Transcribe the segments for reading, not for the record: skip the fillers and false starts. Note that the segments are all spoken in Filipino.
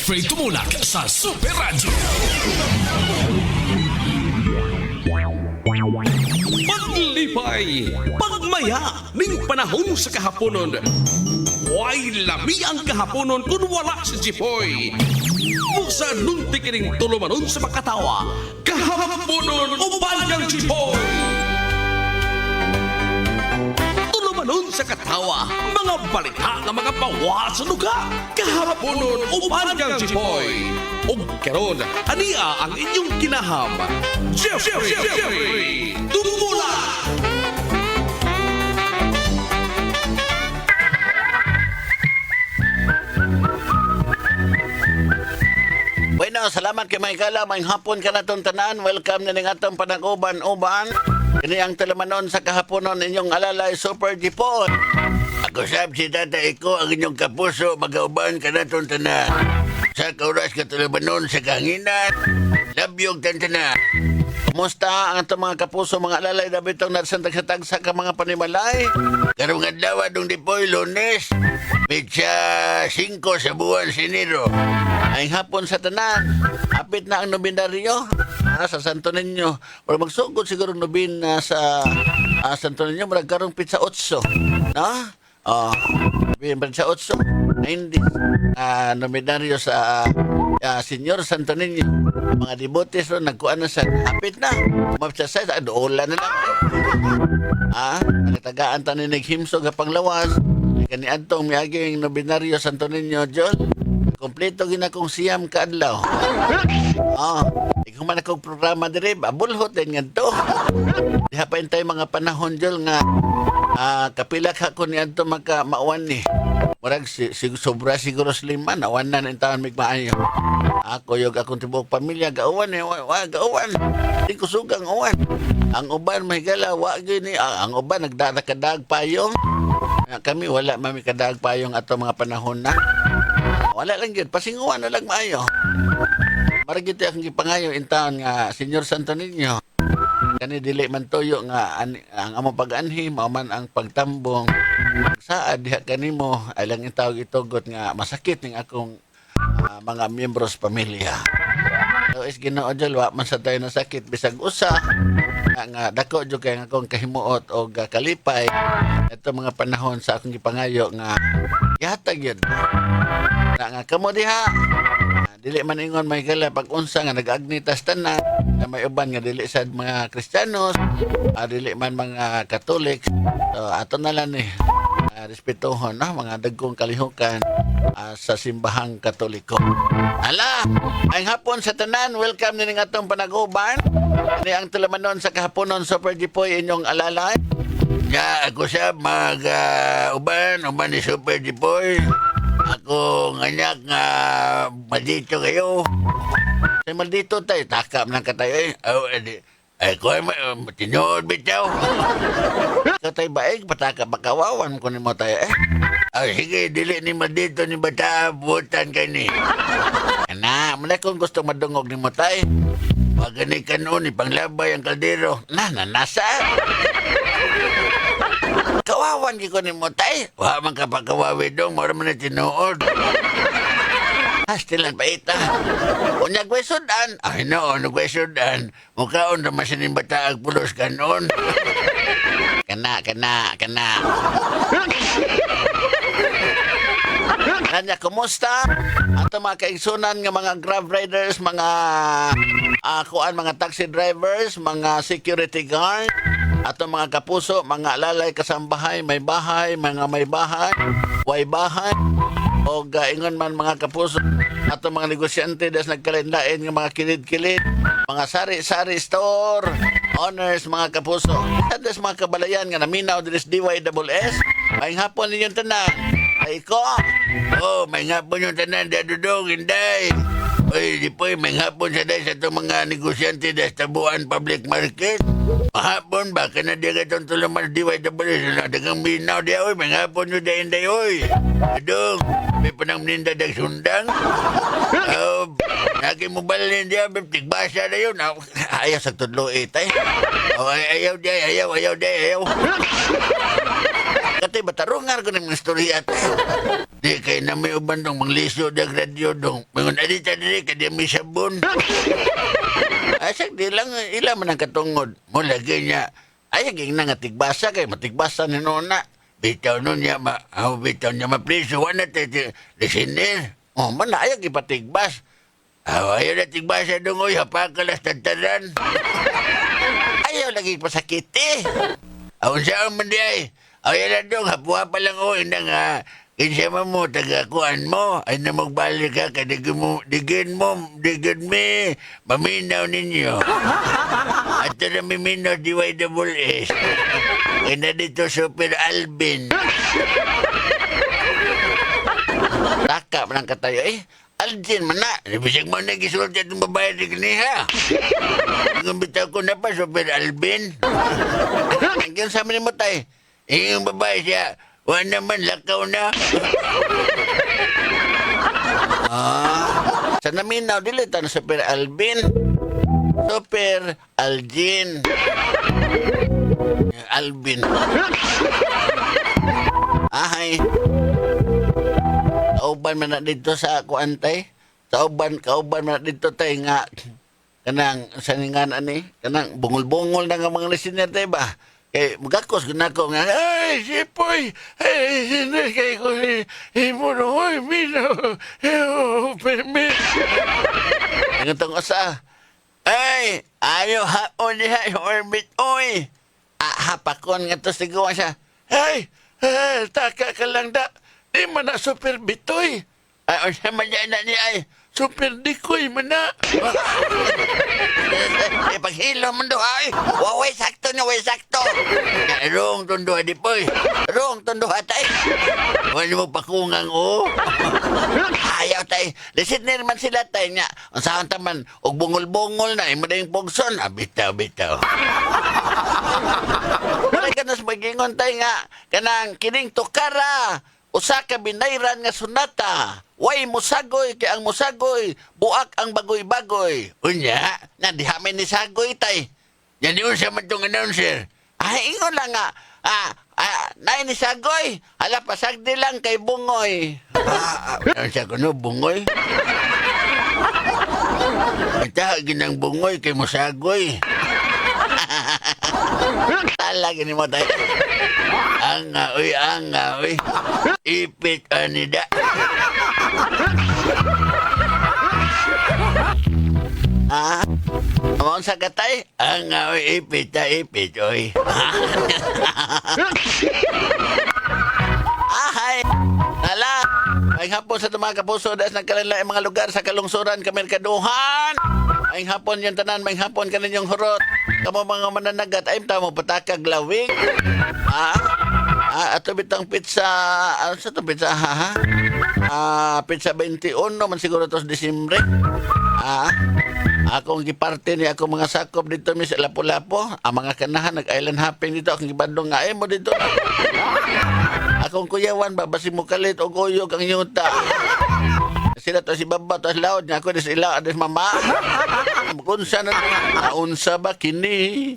Jeffrey Tumulak sa Super Radio. Paglipay, pagmaya, ning panahon sa kahaponon. Way lami ang kahaponon kung wala si Jipoy. Busa nunti kining tulumanon sa makatawa. Kahaponon uban ng Jipoy. Tulumanon sa katawa, mga balita ng mga pawa sa lugar. Kahaponon uban ng Jipoy. O karon, ania ang inyong kinaham. Jeffrey Tumulak. Bueno, salamat kay Maykala. May hapon ka na itong tanan. Welcome na ning atong panag-uban-uban. Kini ang talamanon sa kahaponon inyong alalay Super Jipoy. Ako sab si Tata Iko, ang inyong kapuso, mag-auban ka na itong tanan. Sa kauras ka talamanon sa kahanginan. Labyog tanan. Kumusta ang atong mga kapuso, mga alalay na bitong narsantag-satag sa mga panimalay? Karong adlaw dong Jipoy, Lunes. Mitsa 5 sa buwan Enero. Ay hapon sa tanan. Hapit na ang nobinaryo sa Santo Niño. O magsugod siguro nobina sa Santo Niño. Magkarong pizza 8. No? Pizza 8. Hindi. Nobinaryo sa Senyor Santo Niño. Mga devotes ron, nagkuhan na sa hapit na. Mapsasay, doola na lang. Nagtagaan tanin naghimsog kapang lawas. Kani antong miyaging nobinaryo Santo Niño, John. Kompleto gina kong siyam kaadlaw. Ikaw man akong programa diri, abulhot din nga to. Diha pa intay mga panahon, John, nga kapilak ako ni anto mauwan ni. Murag sobra siguro sliman, awan na ng taon migmaayo. Ako yung akong tibok pamilya, gauwan eh, gauwan. Di ko sugang awan. Ang uban mahigala, gini. Ang uban nagdadakadag payong. Kami wala mami kadag payong ato mga panahon na. Wala lang yun, pasinguan na lang maayo. Maragit akong gipangayo intaon nga Senyor Santo Niño. Kani dili man toyo nga ang among pag-anhi, mao man ang pagtambong. Saad diha kanimo ay lang intawag itugot nga masakit ning akong mga miyembros pamilya. So is Ginoo jud wa man sa tayo nasakit bisag usa. Nga dako jud kay akong kahimuot o kalipay ito mga panahon sa akong gipangayo nga yatag yun nga kamo diha dili man ingon may gala pag unsa nga nag-agnitas tanan na may uban nga dili sad mga Kristiyanos dili man mga Katolik, so ato na lang ni respetuhon mga dagkong kalihukan sa simbahang Katoliko. Ala, ang hapon sa tanan, welcome ning atong panag-uban. Ini ang tulamanon sa kahaponon Super Jipoy inyong alalay. Ako siya uban ni Super Jipoy. Ako nganyak nga maldito kayo. Say maldito tayo, takap ng katayo Ay, ko ay tinod bitaw. Katay baig, pataka pakawawan ko ni mo tayo Ay, sige, dili ni maldito ni bata, butan ka ni. Muna kung gusto madungog ni mo tayo. Wag ni kanon, ipanglabay ang kaldero. Nasa. Kawawan ko ni mo tayo. Wa man ka pagkawawi dong, mara man na tinuod. Stilan pa ita. Unyag way sudan. Ay no, nagway sudan. Mukhaon na masanin bata ang pulos kanon. Kana. Kanya, kumusta? Ato mga kaigsunan nga mga grab riders, mga mga taxi drivers, mga security guard, ato mga kapuso, mga alalay kasambahay, may bahay, mga may bahay, way bahay, o ingon man mga kapuso, ato mga negosyante das nagkalindain nga mga kilid-kilid, mga sari-sari store, owners, mga kapuso, das mga kabalayan nga naminaw diris DYSS, may hapon ninyong tanan. Ay ko, may hapon yung tanan, dadudong, hinday. Uy, di po, may hapon sa day sa itong mga negosyante das tabuan public market. Mahapon ba, ka na di ka itong tulaman DYSS, dagang minaw di, uy, may hapon yung day, hinday, uy. Dadong, may panang meninda dag sundang. Naging mobile niya, tigbasa na yun. Ayaw sa tudlo itay. Ayaw. tay batarungan ko ng mga istorya tay. Di kay na may uban dong mangliso da gradyo dong. Mangun adita diri kay di may sabon. Asak di lang ila man ang katungod. Mo lagi niya. Ay ging na nga tigbasa kay matigbasa ni nona. Bitaw nun niya bitaw niya mapriso wala tay listener. Oh man ayag ipatigbas. Ayaw na tigbasa dong oy hapakalas tantaran. Ayaw lagi pasakit eh. Awan siya ang mandi ay. Ayaw na dong hapwa pa lang o inang kinsama mo, tagakuan mo, ay na magbalik ka, digin me, maminaw ninyo. At na miminaw, divisible is. Kaya na dito, Super Alvin. Taka man ang katayo, Alvin man na, nabisag mo na gisulti at babae di kaniha. Ang bitaw ko na pa, Super Alvin. Hanggang sa amin mo tayo, yung babae siya, wala naman, lakaw na. Sa naminaw, dilitan na Super Alvin. Super Algin. Alvin. Ahay. Kauban man na dito sa kuantay. Kauban man na dito tayo nga. Kanang saningan ani. Kanang bungol-bungol na nga mga listener tayo ba? Kay magakos na ko nga, ay, sipoy, ay, sinas kay ko, imunoy, mino, permit. Ang itong asa, ay, ayaw haon niya, orbit, oy. Hapakon nga to sigawa siya, ay, taka ka lang da, di man na super bitoy. Ay, o siya man na niya, ay, super dikoy man na. Paghilo mo do ay. Way sakto na, way sakto. Rong tondo di poy. Rong tondo atay. Wala mo pakungang o. Ayaw tay. Listener man sila tay nga. Ang saan taman, og bungol-bungol na, imo na yung pogson. Bitaw. Wala ka na sa magingon tay nga. Kanang kining tukara. Usa ka binayran nga sunata. Way musagoy kay ang musagoy, buak ang bagoy-bagoy. Unya, nadihamin ni sagoy tay. Yan yun siya man itong announcer. Ingon lang nga, nay ni sagoy, hala pasagdi lang kay bungoy. Ano siya kuno, bungoy? Ita, ginang bungoy kay musagoy. Talagi ni mo tayo. Anga, oy. Ipit anida. Amon sa katay? Anga, oy, ipit, oy. Ahay! Nala! Ay hapon sa mga kapuso dahil nagkalala mga lugar sa kalungsuran, kamerkaduhan. Ay hapon yung tanan, may hapon ka ninyong hurot. Kamo mga mananagat, ay tamo patakag lawig. Ato bitang pizza, ano sa to pizza, pizza 21, man siguro to sa Disimbre. Akong giparte ni ako mga sakop dito mi sa Lapu-Lapu. Ang mga kanahan, nag-island hopping dito. Akong gibandong nga, mo dito. Akong kuyawan, babasi mo kalit o kuyog ang yuta. Sila to si Baba, to si Laod niya. Ako di sila, di mama. Kunsa na unsa ba kini?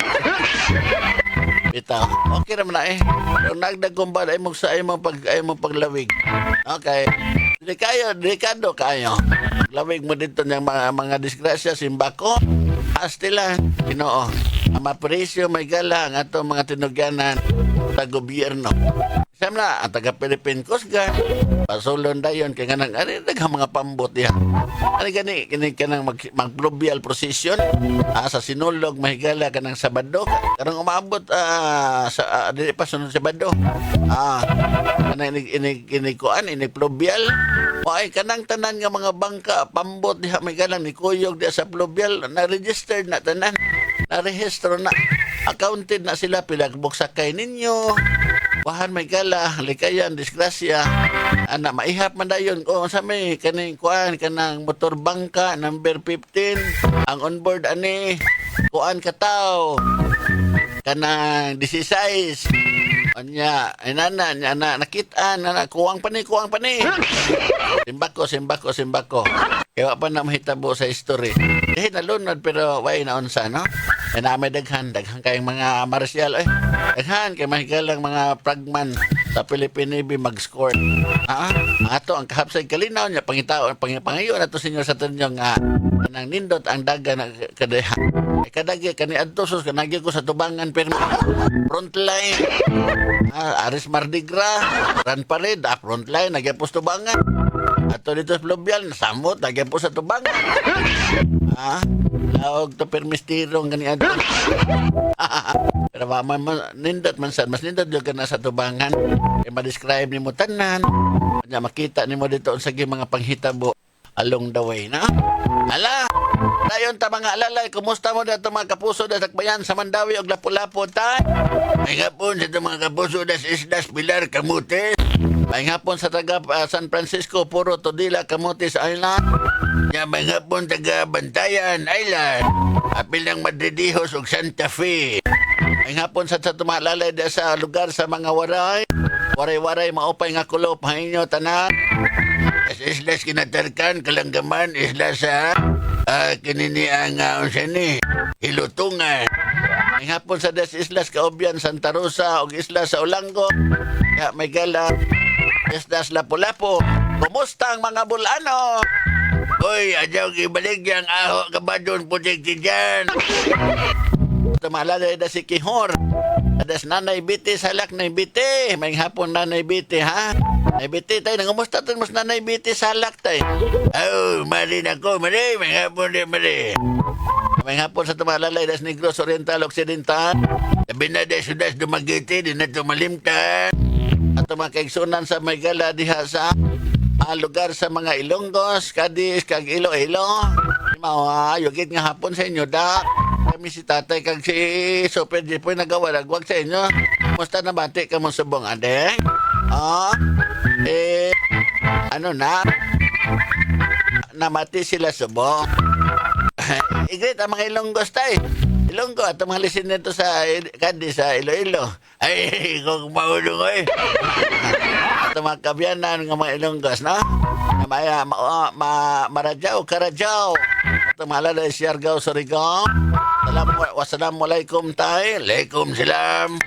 Bitaw. Okay naman na Pero nagdagkumbad ay mong sa ay mong paglawig. Okay. Delikado kayo. Lawig mo dito ng mga disgrasya, simbako. Astila, Ginoo. Ang mapresyo, may galang ato mga tinugyanan sa gobyerno. Siyam na, ang taga-Philippine Coast Guard, pasulon dayon, kaya nga naghang mga pambot yan. Ano gani ka nang mag-pluvial procession sa Sinulog, mahigala ka ng Sabado. Karang umabot dili pa sunod Sabado. Inig-pluvial. O ay kanang tanan nga mga bangka, pambot, diha may galang ni Kuyog, diha sa pluvial, na-registered na tanan. Na-rehistro na. Accounted na sila, pinagbuksakkay ninyo. Wahan may gala, likayan, disgrasya. Anak, maihap man dayon. Kung sa may kaning kuan, kanang motor bangka, number 15. Ang onboard ani, kuan kataw. Kanang 16. Anya, inana, nakitaan, kuwang pa ni. Simbako. Kaya pa na mahitabo sa history. Nalunod, pero way naunsa, no? May daghan kayong mga martial, daghan kay mahigalang mga fragman sa Philippine Navy mag-score. Ato ang kahapsay kalinaw niya pangitaon pangayo na to sinyo sa tanyo nga nang nindot ang daga na kadeha. Kadagi kani adto sus kanagi ko sa tubangan pero frontline. Aris Mardi Gras, Grand Parade, frontline nagyapos tubangan. Ato dito sa Fluvial, samot nagyapos sa tubangan. Laog to permistirong gani adto. Pero nindot man sad mas nindot jud kana sa tubangan. Kay ma-describe nimo tanan. Nya makita nimo dito sa mga panghitabo along the way na. Ala, dayon ta mga alalay, kumusta mo dito mga kapuso da sakbayan sa Mandawi og Lapu-Lapu tay? Ay hapon sa mga kapuso das Islas Pilar Camotes. Ay hapon sa taga San Francisco puro Todila Camotes Island. Ya may hapon taga Bantayan Island. Apil ng Madridijos ug Santa Fe. Ay hapon sa tumalalay da sa lugar sa mga waray. Waray-waray maupay nga kulo pahinyo tanan. Sa Islas Kinatarkan, Kalanggaman, Islas sa kinini ang unsa ni Hilutungan. Ay hapon sa des Islas Kaobyan, Santa Rosa ug Islas sa Olango. Ya may gala Islas Lapu-Lapu. Kumusta ang mga bulano? Hoy, adyaw ibalik yang aho kabadon putik diyan. Tumalala da si Kihor. Adas nanay biti salak nay biti. May hapon nanay biti ha. Nay biti tay nangumusta tan mas nanay biti salak tay. Oh, mali nako, mali may hapon di mali. May hapon sa tumalalay das Negros Oriental Occidental. Sabi na da sudas dumagiti di na tumalimtan. At tumakigsunan sa Maygala diha sa lugar sa mga Ilonggos, Cadiz, kag Iloilo. Yugit nga hapon sa inyo da. Kami si tatay kag si Super Jepoy nagawaragwag sa inyo. Kumusta na bati ka mong subong, ade? Ano na? Namati sila subong. Igrit ang mga Ilonggos tay. Ilonggo at mga lisin nito sa Cadiz, sa Iloilo. Ay, kung maulong ko eh. At mga kabyanan ng mga Ilonggos, no? Maya, Marajao, Karajao. At mga lalay Siargao, Surigao. Wassalamualaikum tay. Alaikum salam.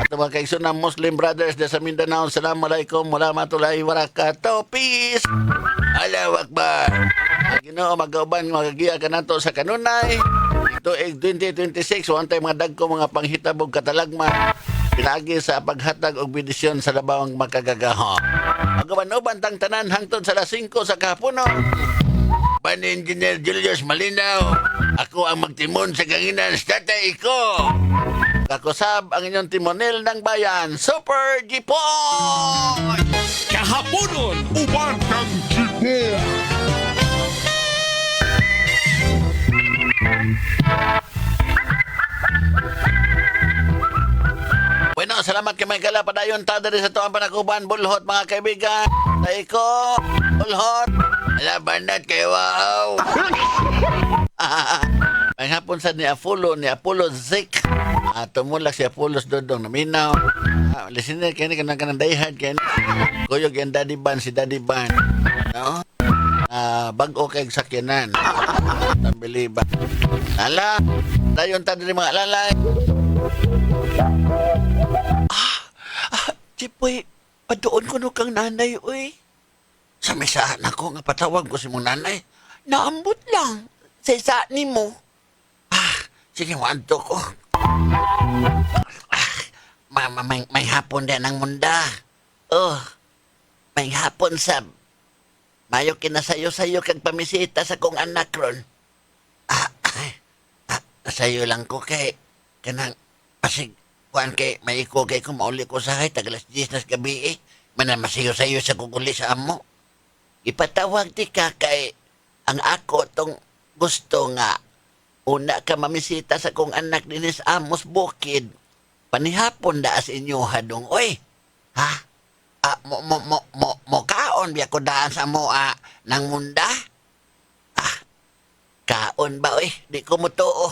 At mga kaigsunang Muslim brothers sa Mindanao. Assalamualaikum warahmatullahi wabarakatuh. Peace. Allahu Akbar. Ginoo mag-uban magagiya ka nato sa kanunay. Tuig 2026, wantay mga dagko mga panghitabog katalagman. Pinagi sa paghatag og bidisyon sa labawang makagagaho. Magaban-uban tang tanan hangtod sa alas 5 sa kahaponon. Ban Engineer Julius Malinaw, ako ang magtimon sa ganginan sa tatay ko. Kakusab ang inyong timonel ng bayan, Super Jipoy! Kahaponon, Uban kang Jipoy! Bueno, salamat kay may kala padayon ta diri sa tuang panakuban bulhot mga kaibigan. Taiko, bulhot. Labanat kay wow. May hapon sa ni Apollo Zik. Tumulak si Apollo Dodong naminaw. Listener kini kanang dayhad kini. Kuyog yan Daddy Ban si Daddy Ban. No? Bag-o kay sakyanan. Nabili ba? Ala, dayon ta diri mga lalay. Jipoy, padoon ko no kang nanay, uy. Sa mesahan ako nga patawag ko si mong nanay. Naambot lang. Sa isa ni mo. Sige, wanto ko. May hapon din ang munda. May hapon sab. Mayo kinasayo-sayo kag pamisita sa kong anak ron. Sayo lang ko kay kanang pasig kuan kay may iko kay ko mauli ko sa hay tagalas 10 nas gabi manamasayo-sayo sa kuguli sa amo. Ipatawag ti ka kay ang ako tong gusto nga una ka mamisita sa kong anak dinis Amos Bukid. Panihapon daas inyo hadong oy. Ha? Mo kaon biya ko daan sa mo nang munda. Kaon ba oy? Di ko mutuo.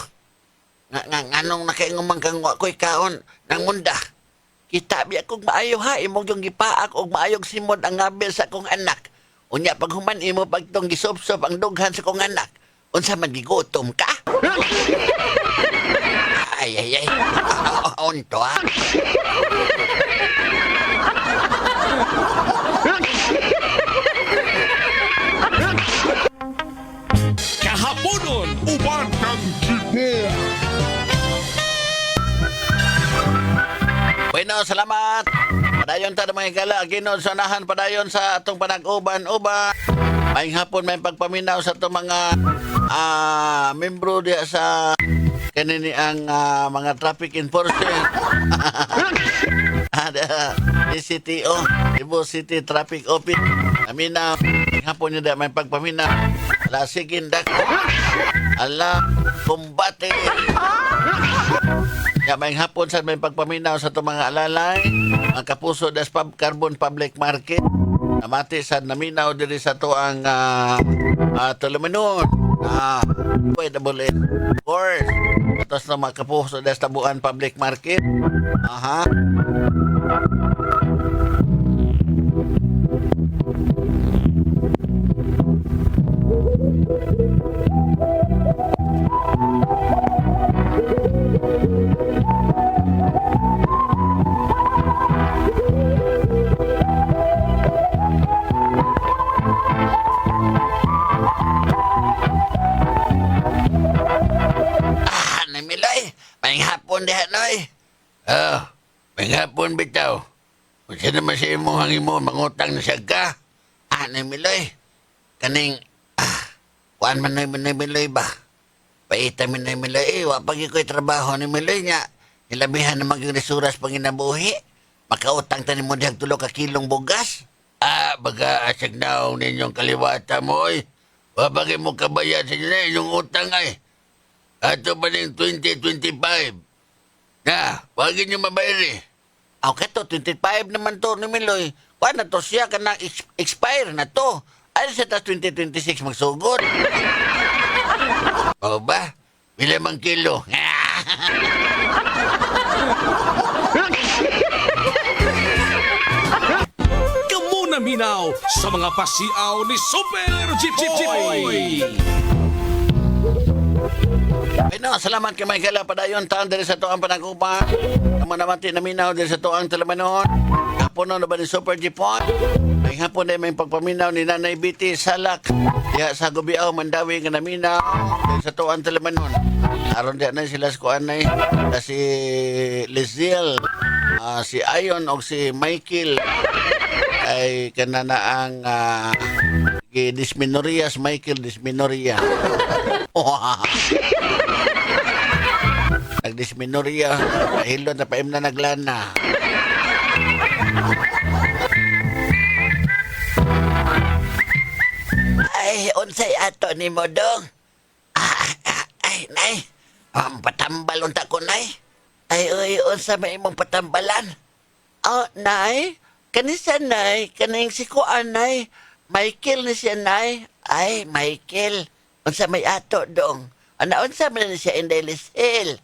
Nganong nakaingumang kang ko'y kaon nang munda. Kita biya kong maayo ha. Imong yung gipaak o maayog simod ang ngabil sa kong anak. Unya pag human imo pagtong gisop-sop ang dughan sa kong anak. Unsa man gigutom ka? Ay. Unto ha. Kahaponon Uban kang Jipon. Bueno, salamat. Padayon ta mga higala. Ginod sa unahan padayon sa atong panag-uban-uban. Maayong hapon may pagpaminaw sa itong mga membro diya sa kanini ang mga traffic enforcer. Ada CTO, Cebu City Traffic Office. Aminaw, hapon nyo diya may pagpaminaw. Ala sigindak. Ala kumbate. Ya, maayong hapon sa may pagpaminaw sa itong mga alalay. Ang kapuso des Carbon Public Market. Namati sa naminaw diri sa to ang Tulumanon. Pwede bulit. Of course. Tapos na mga kapuso des Tabuan Public Market. Aha. Namiloy. Maayong hapon diha, Noy. Oh, maayong hapon bitaw. Kung siya naman sa imo hangimo, mangutang na siya ka. Namiloy. Kaning, kuan man Namiloy ba? Paita man Namiloy, wapag ko'y trabaho Namiloy niya. Nilabihan na maging risuras pang inabuhi. Makautang tanin mo dihang 3 ka kilong bugas. Baga asag naong ninyong kaliwata mo, oy. Wapag mo kabayad sa inyo na inyong utang ay. Ato ba ng 2025? Na, wagin niyo mabayari. Okay to, 25 naman to ni Miloy. Kuha na to siya ka na expire na to. Ano siya tas 2026 magsugod? O ba? Bila mang kilo? Kamu na minaw sa mga pasiaw ni Super Jeep Boy. Bueno, salamat kay Michael padayon taon diri sa toang panag-uban. Manamati na minaw diri sa toang Talamanon. Hapon na ba ni Super Jipon? May hapon na may pagpaminaw ni Nanay Biti Salak. Diya sa Gubiaw, Mandawi nga naminaw diri sa toang Talamanon. Aron diya na sila sa kuan na si Liziel, si Ayon o si Michael ay kanana ang Disminorias Michael Disminoria. Nagdisminoria, kahilo na paim na naglana. Ay, unsay ato ni mo dong? Ay, nay. Patambal unta ko, nay. Ay, uy, unsa may imong patambalan? Oh, nay. Kanisa, nay. Kaning si Kuan, nay. Michael ni siya, nay. Ay, Michael. Unsa may ato dong? Unsa man ni siya Indelis Hill?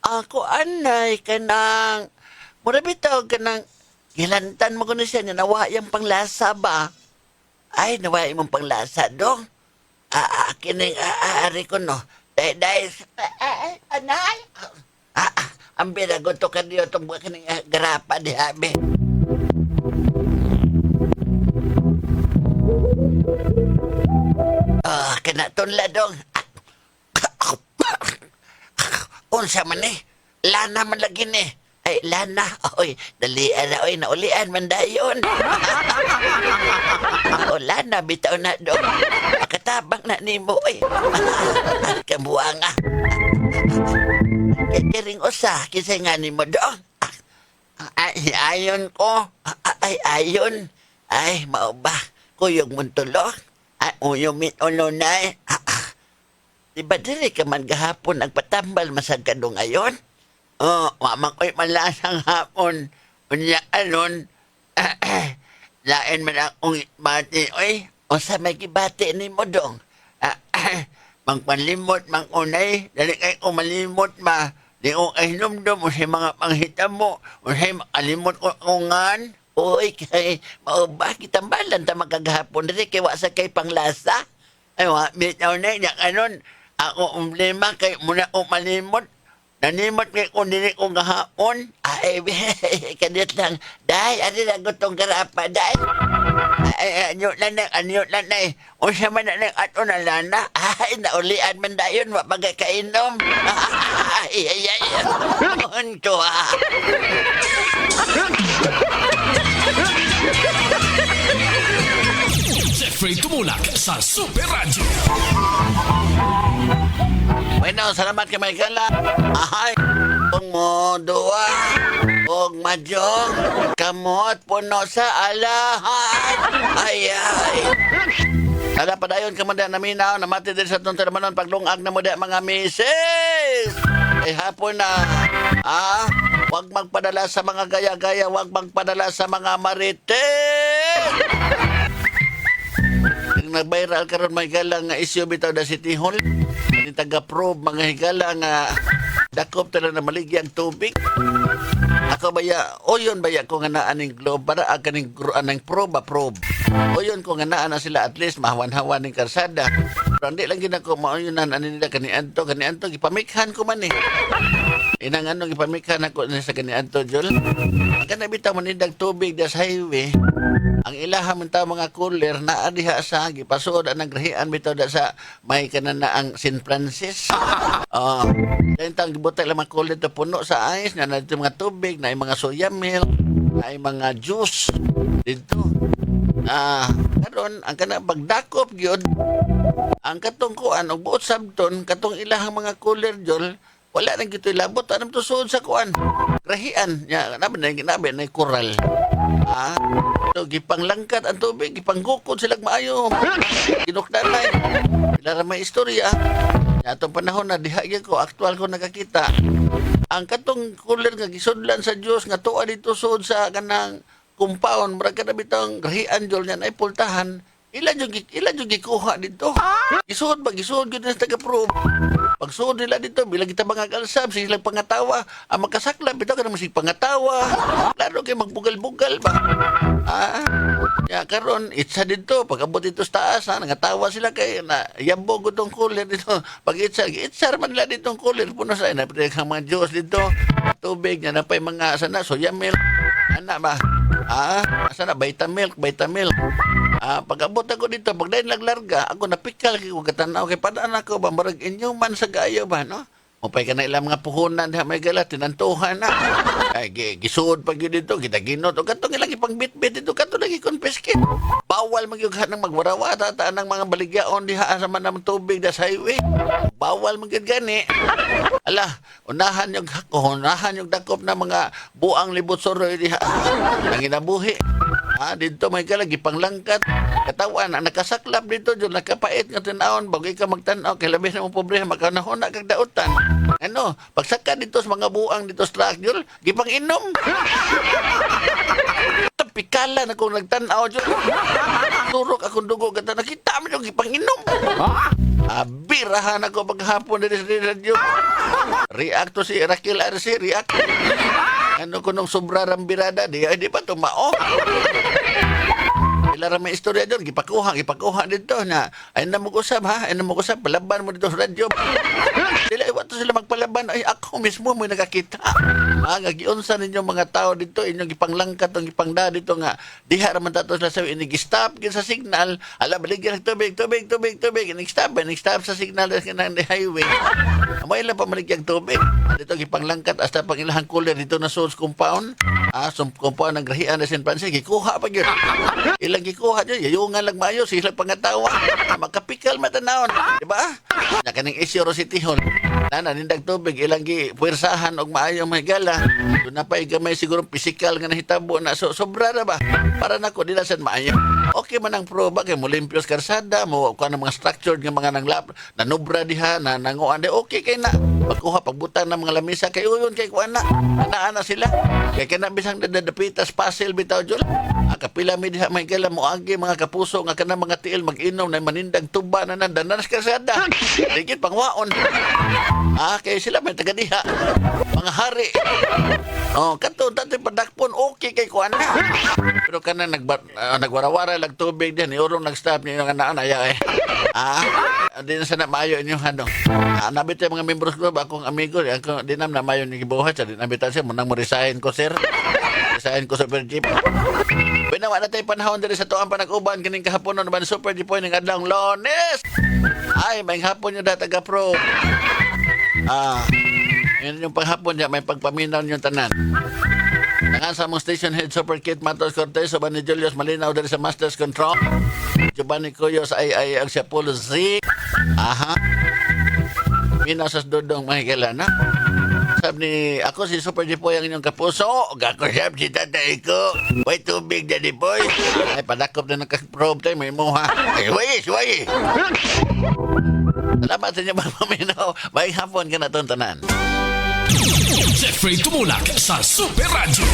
Ako anay kanang mura bitaw kanang gilantan mo kuno siya nawa yang panglasa ba? Ay nawa imong panglasa dong. Kining ari ko no. Dai anay. Ang binago to kaniyo tong kining garapa di habe. Kana tunla dong. Unsa man eh? Lana man lagi ni. Ay, lana. Oy, dalian na. Oy, naulian man dayon. O, lana, bitaw na do. Makatabang na ni mo, oy. Kabuanga. Kiring usa, kisay nga ni mo do. Ay, ayon ko. Ay, ayon. Ay, mao ba? Kuyog mong tulog. Ay, uyumit ulo na eh. Di ba dili ka man gahapon nagpatambal masag ka do ngayon? Mamang ko'y malasang hapon. Unya anon, lain man akong bati, oy. O sa may kibati ni mo dong. Magpanlimot, mangunay. Dali kay kung malimot ma. Di ko kay numdum o sa mga panghita mo. O sa makalimot ko kungan. Uy, kay maubah kitambalan ta magkagahapon. Dili kay wasa kay panglasa. Ay, bitaw na, anon. Ako umlima kay muna ko malimot. Nanimot kay kung dili ko gahapon. Ay, kanit lang. Day, ano na gutong garapa, day? Ay, anyo lang na eh. Unsa man na ng ato na lana. Ay, naulian man dayon, wapagay kainom. Ay. Unto ah. Jeffrey Tumulak sa Super Radio. Bueno, salamat kay Michael. Ay, kung mo dua, kung majong, kamot, puno sa alahan. Ay. Nala pa dayon ka man na naminaw, namati din sa itong termanon, paglungag na mo da mga misis. Ay hapon na, huwag magpadala sa mga gaya-gaya, huwag magpadala sa mga marites. Nag-viral karon may galang nga isyu bitaw da City Hall. Ni taga-probe mga higala nga dakop tala na maligyan tubig. Ako baya, oyon baya ko nga naa ning globe para kaning anang probe. Oyon ko nga naa na sila at least mahawan-hawan ning karsada. Pero hindi lang ginako maoyonan ani nila kaniadto gipamikhan ko man eh. Inang ano gipamikhan ako sa kaniadto Jol. Kana bitaw manindag tubig das highway. Ang ilaha man ta mga cooler na diha sa gipasod ang grahian bitaw da sa may kanana ang St. Francis. Then tang gibutay lang mga cooler to puno sa ice na nadto mga tubig na mga soya milk, na mga juice dito. Karon ang kana pagdakop gyud ang katong kuan og buot sabton katong ilahang mga cooler Jol wala nang gito ilabot anam to suod sa kuan. Grahian nya nabi na koral. So, gipanglangkat ang tubig, gipanggukod silang maayo. Ginukdanay. Ilara may istorya. Atong panahon na diha ko, aktual ko nakakita. Ang katong cooler nga gisudlan sa Dios nga tuwa dito sud sa kanang compound, murag kada bitang grahian Jol niyan ay pultahan. Ilan yung gikuha dito. Gisuod gyud na sa taga-prove. Pagsuod nila dito, bilang kita mga kalsab, silang pangatawa. Ang magkasaklap, ito ka naman si pangatawa. Lalo kayo magbugal-bugal ba? Ya karon itsa dito, pag-abot dito sa taas, nangatawa sila kay na yambo ko tong cooler dito. Pag itsa man nila ditong cooler, puno sa ina, ang mga Diyos dito, tubig, na napay mga sana, soya milk, ana ba? Sana, Vitamilk. Pag-abot ako dito, pag dahil naglarga, ako napikal kay kung katanaw kay padaan ako ba, marag inyuman sa gayo ba, no? Mupay ka na ilang mga puhunan diha may gala, tinantuhan na. Ay, gisuod pag yun dito, kita ginot. O katong ilang ipang bit-bit dito, katong lagi confiscate. Bawal magyughan ng magwarawata, taan ng mga baligyaon diha sa manang tubig das highway. Bawal magyug gani. Ala, unahan yung dakop na mga buang libot soroy diha. Ang inabuhi. Dito may gala, gipanglangkat. Katawan, ang nakasaklap dito, dyan nakapait nga tinawon, bago ka magtanaw, kay labis na mong pobrema, makanahon na kagdautan. Ano, pagsaka dito sa mga buang dito sa truck, dyan, gipang inom. Pikalan akong nagtanaw, dyan. Turok akong dugo, gata, nakita mo yung gipang inom. Birahan ako paghapon din sa radio. React to si Raquel RC, react. Ano ko nung sobra rambirada, di pa tumao. Ilara may istorya doon, gipakuha dito na, ay na mo kusap ha, palaban mo dito sa radyo. Sila, iwato sila magpalaban, ay ako mismo may nakakita. Gagiunsa ninyo mga tao dito, inyong gipanglangkat, ang gipangda dito nga, diha raman tato sila sabi, inigistop sa signal, ala, baligyan ng tubig, inigstop sa signal ng highway. Amay lang pa maligyan tubig. Dito gipanglangkat, hasta pang ilahang cooler dito na source compound, compound ng grahian na St. Francis, gikuha pa yun. Ilang gikuha dyan, yayungan lang mayo, sila pangatawa, makapikal matanawon, di ba? Nakaning isyo City Hall, nanindag tubig, ilang gipuwersahan og maayo may gala, doon na pa gamay siguro physical nga nahitabo na, sobra na ba? Para nako, di na sad maayo. Okay man ang proba, kay mo limpios karsada, mo ka ng mga structured nga mga nanglap, nanubra diha, nanguan di, okay kay na, pagkuha, pagbutang ng mga lamisa, kay uyon, kay kuana, ana sila, kay kanabisang dadapitas, puzzle, bitaw, Jol, kapila mi diha may gala, moagi mga kapuso nga kanang mga tiil mag-inom na manindag tuba na nandanas karsada. Digit pangwaon. Kaya sila may taga diha. Mga hari. Kato dati padakpon okay kay kuan na. Pero kanang nagwarawara lag tubig din, iurong nag-stop niya nga naan aya eh. di na sana maayo inyong ano. Nabit yung mga members ko, akong amigo, ako di na maayo ni gibuhat, di nabitan siya, munang mo-resign ko, sir. Resign ko Super Jeep. Binawa na tayo panahon diri sa tuang panag-uban, kining kahapon naman Super Jeep po yung adlang Lones. Ay, may hapon yung taga-pro. Yun yung panghapon niya, may pagpaminaw yung tanan. Nangan sa mong station head Super Kit Matos Cortez, so ni Julius Malinaw dari sa Masters Control. Giovanni Cuyos ay ang siya Paul Z. Aha. Minaw sa dudong mahigala na. Sabi ni, ako si Super G po yung inyong kapuso. Ako sab si tatay ko. May tubig na di boy. Ay, padakop na nakaprobe tayo, may muha. Ay, way. Salamat sa inyo mga paminaw. May hapon ka na itong tanan. Jeffrey Tumulak sa Super Radio.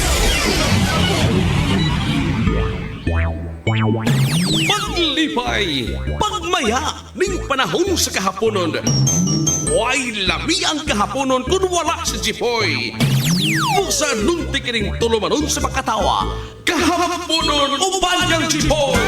Paglipay, pagmaya, ning panahon sa kahaponon. Way labi ang kahaponon kung wala si Jipoy. Busa nunti kining tulumanon sa makatawa. Kahaponon, uban niyang Jipoy.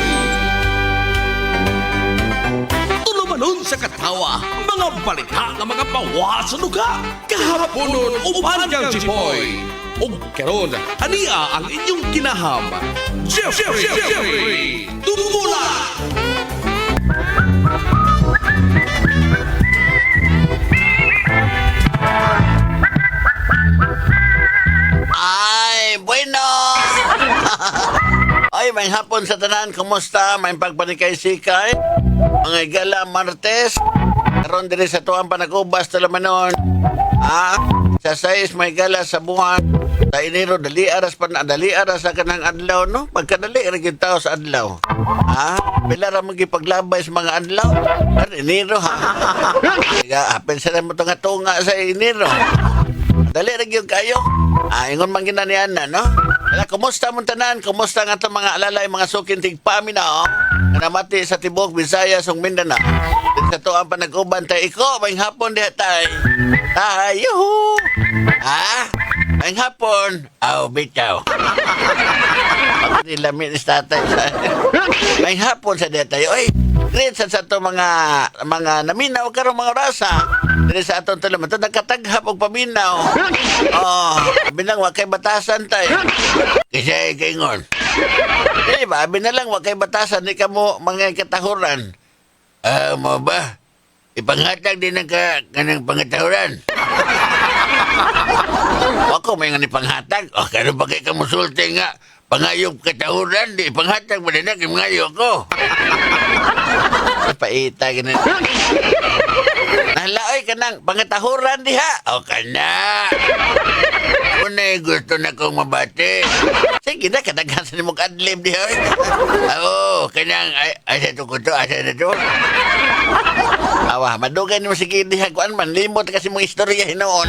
Tulumanon sa katawa, mga balita na mga bawa sa lugar. Kahaponon, uban niyang Jipoy. O karon, ania ang inyong kinaham. Jeffrey Tumulak! Ay, bueno! Ay, may hapon sa tanan. Kumusta? May pagpanikay-sikay? Mga igala Martes? Karon diri sa tuang panag-ubas talamanon. Sa 6 may gala sa buwan. Sa Enero, dali aras sa kanang adlaw, no? Pagkadali, rin tao sa adlaw. Pila ra mo gipaglabay sa mga adlaw? Enero, ha? Pensa na mo ito nga tunga sa Enero. Dali rin yung kayo. Ingon man ginanian na, no? Kaya, kumusta mong tanan? Kumusta nga itong mga alalay, mga sukintig pamina, oh? Namati sa Tibok, Visayas, ug Mindanao. Dito sa tuang panag-uban tayo. Iko, may hapon diha tayo. Tayo! May hapon. Bitaw. Nilamit is tatay. May hapon sa diha tayo. Oy, great sa ito mga naminaw karong mga rasa. Dili sa atong tulam. Ito nagkataghap og paminaw. Binang wakay batasan tayo. Kasi kaingon. Diba, binalang wakay batasan. Di ka mo mga katahuran. Mo ba? Ipanghatag din ng kanang pangatahuran. Ako may nga ni panghatag. Kano ba kayo kamusulti nga? Pangayog katahuran, di panghatag ba din na kimangayo ko? Paita ganun. Nalaoy ka ng pangatahuran diha. O ka na. Unay gusto na kong mabati. Sige na, katagasan ni mong adlib diha. Kanang, asa to ko to, asa na to. Madugay mo sige diha. Kuan man, limot kasi mong istorya hinoon.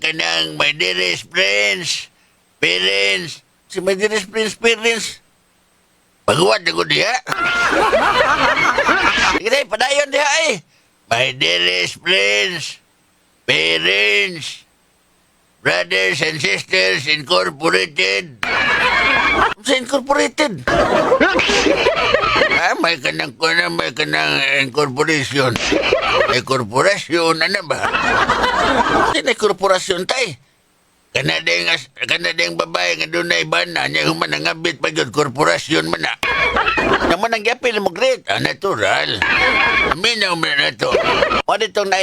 Kanang, my dearest friends, parents, si my dearest friends, parents, pagawad na ko diha. Sige na, padayon diha eh. My dearest friends, parents, brothers and sisters incorporated. Sa incorporated? May kanang incorporation. May korporasyon, ano ba? Hindi na korporasyon tayo. Kanadeng babae nga doon na iban na niya human nangabit pa yun, korporasyon man na. Naman ang yapil mo, great. Natural. Aminaw mo na ito. O dito na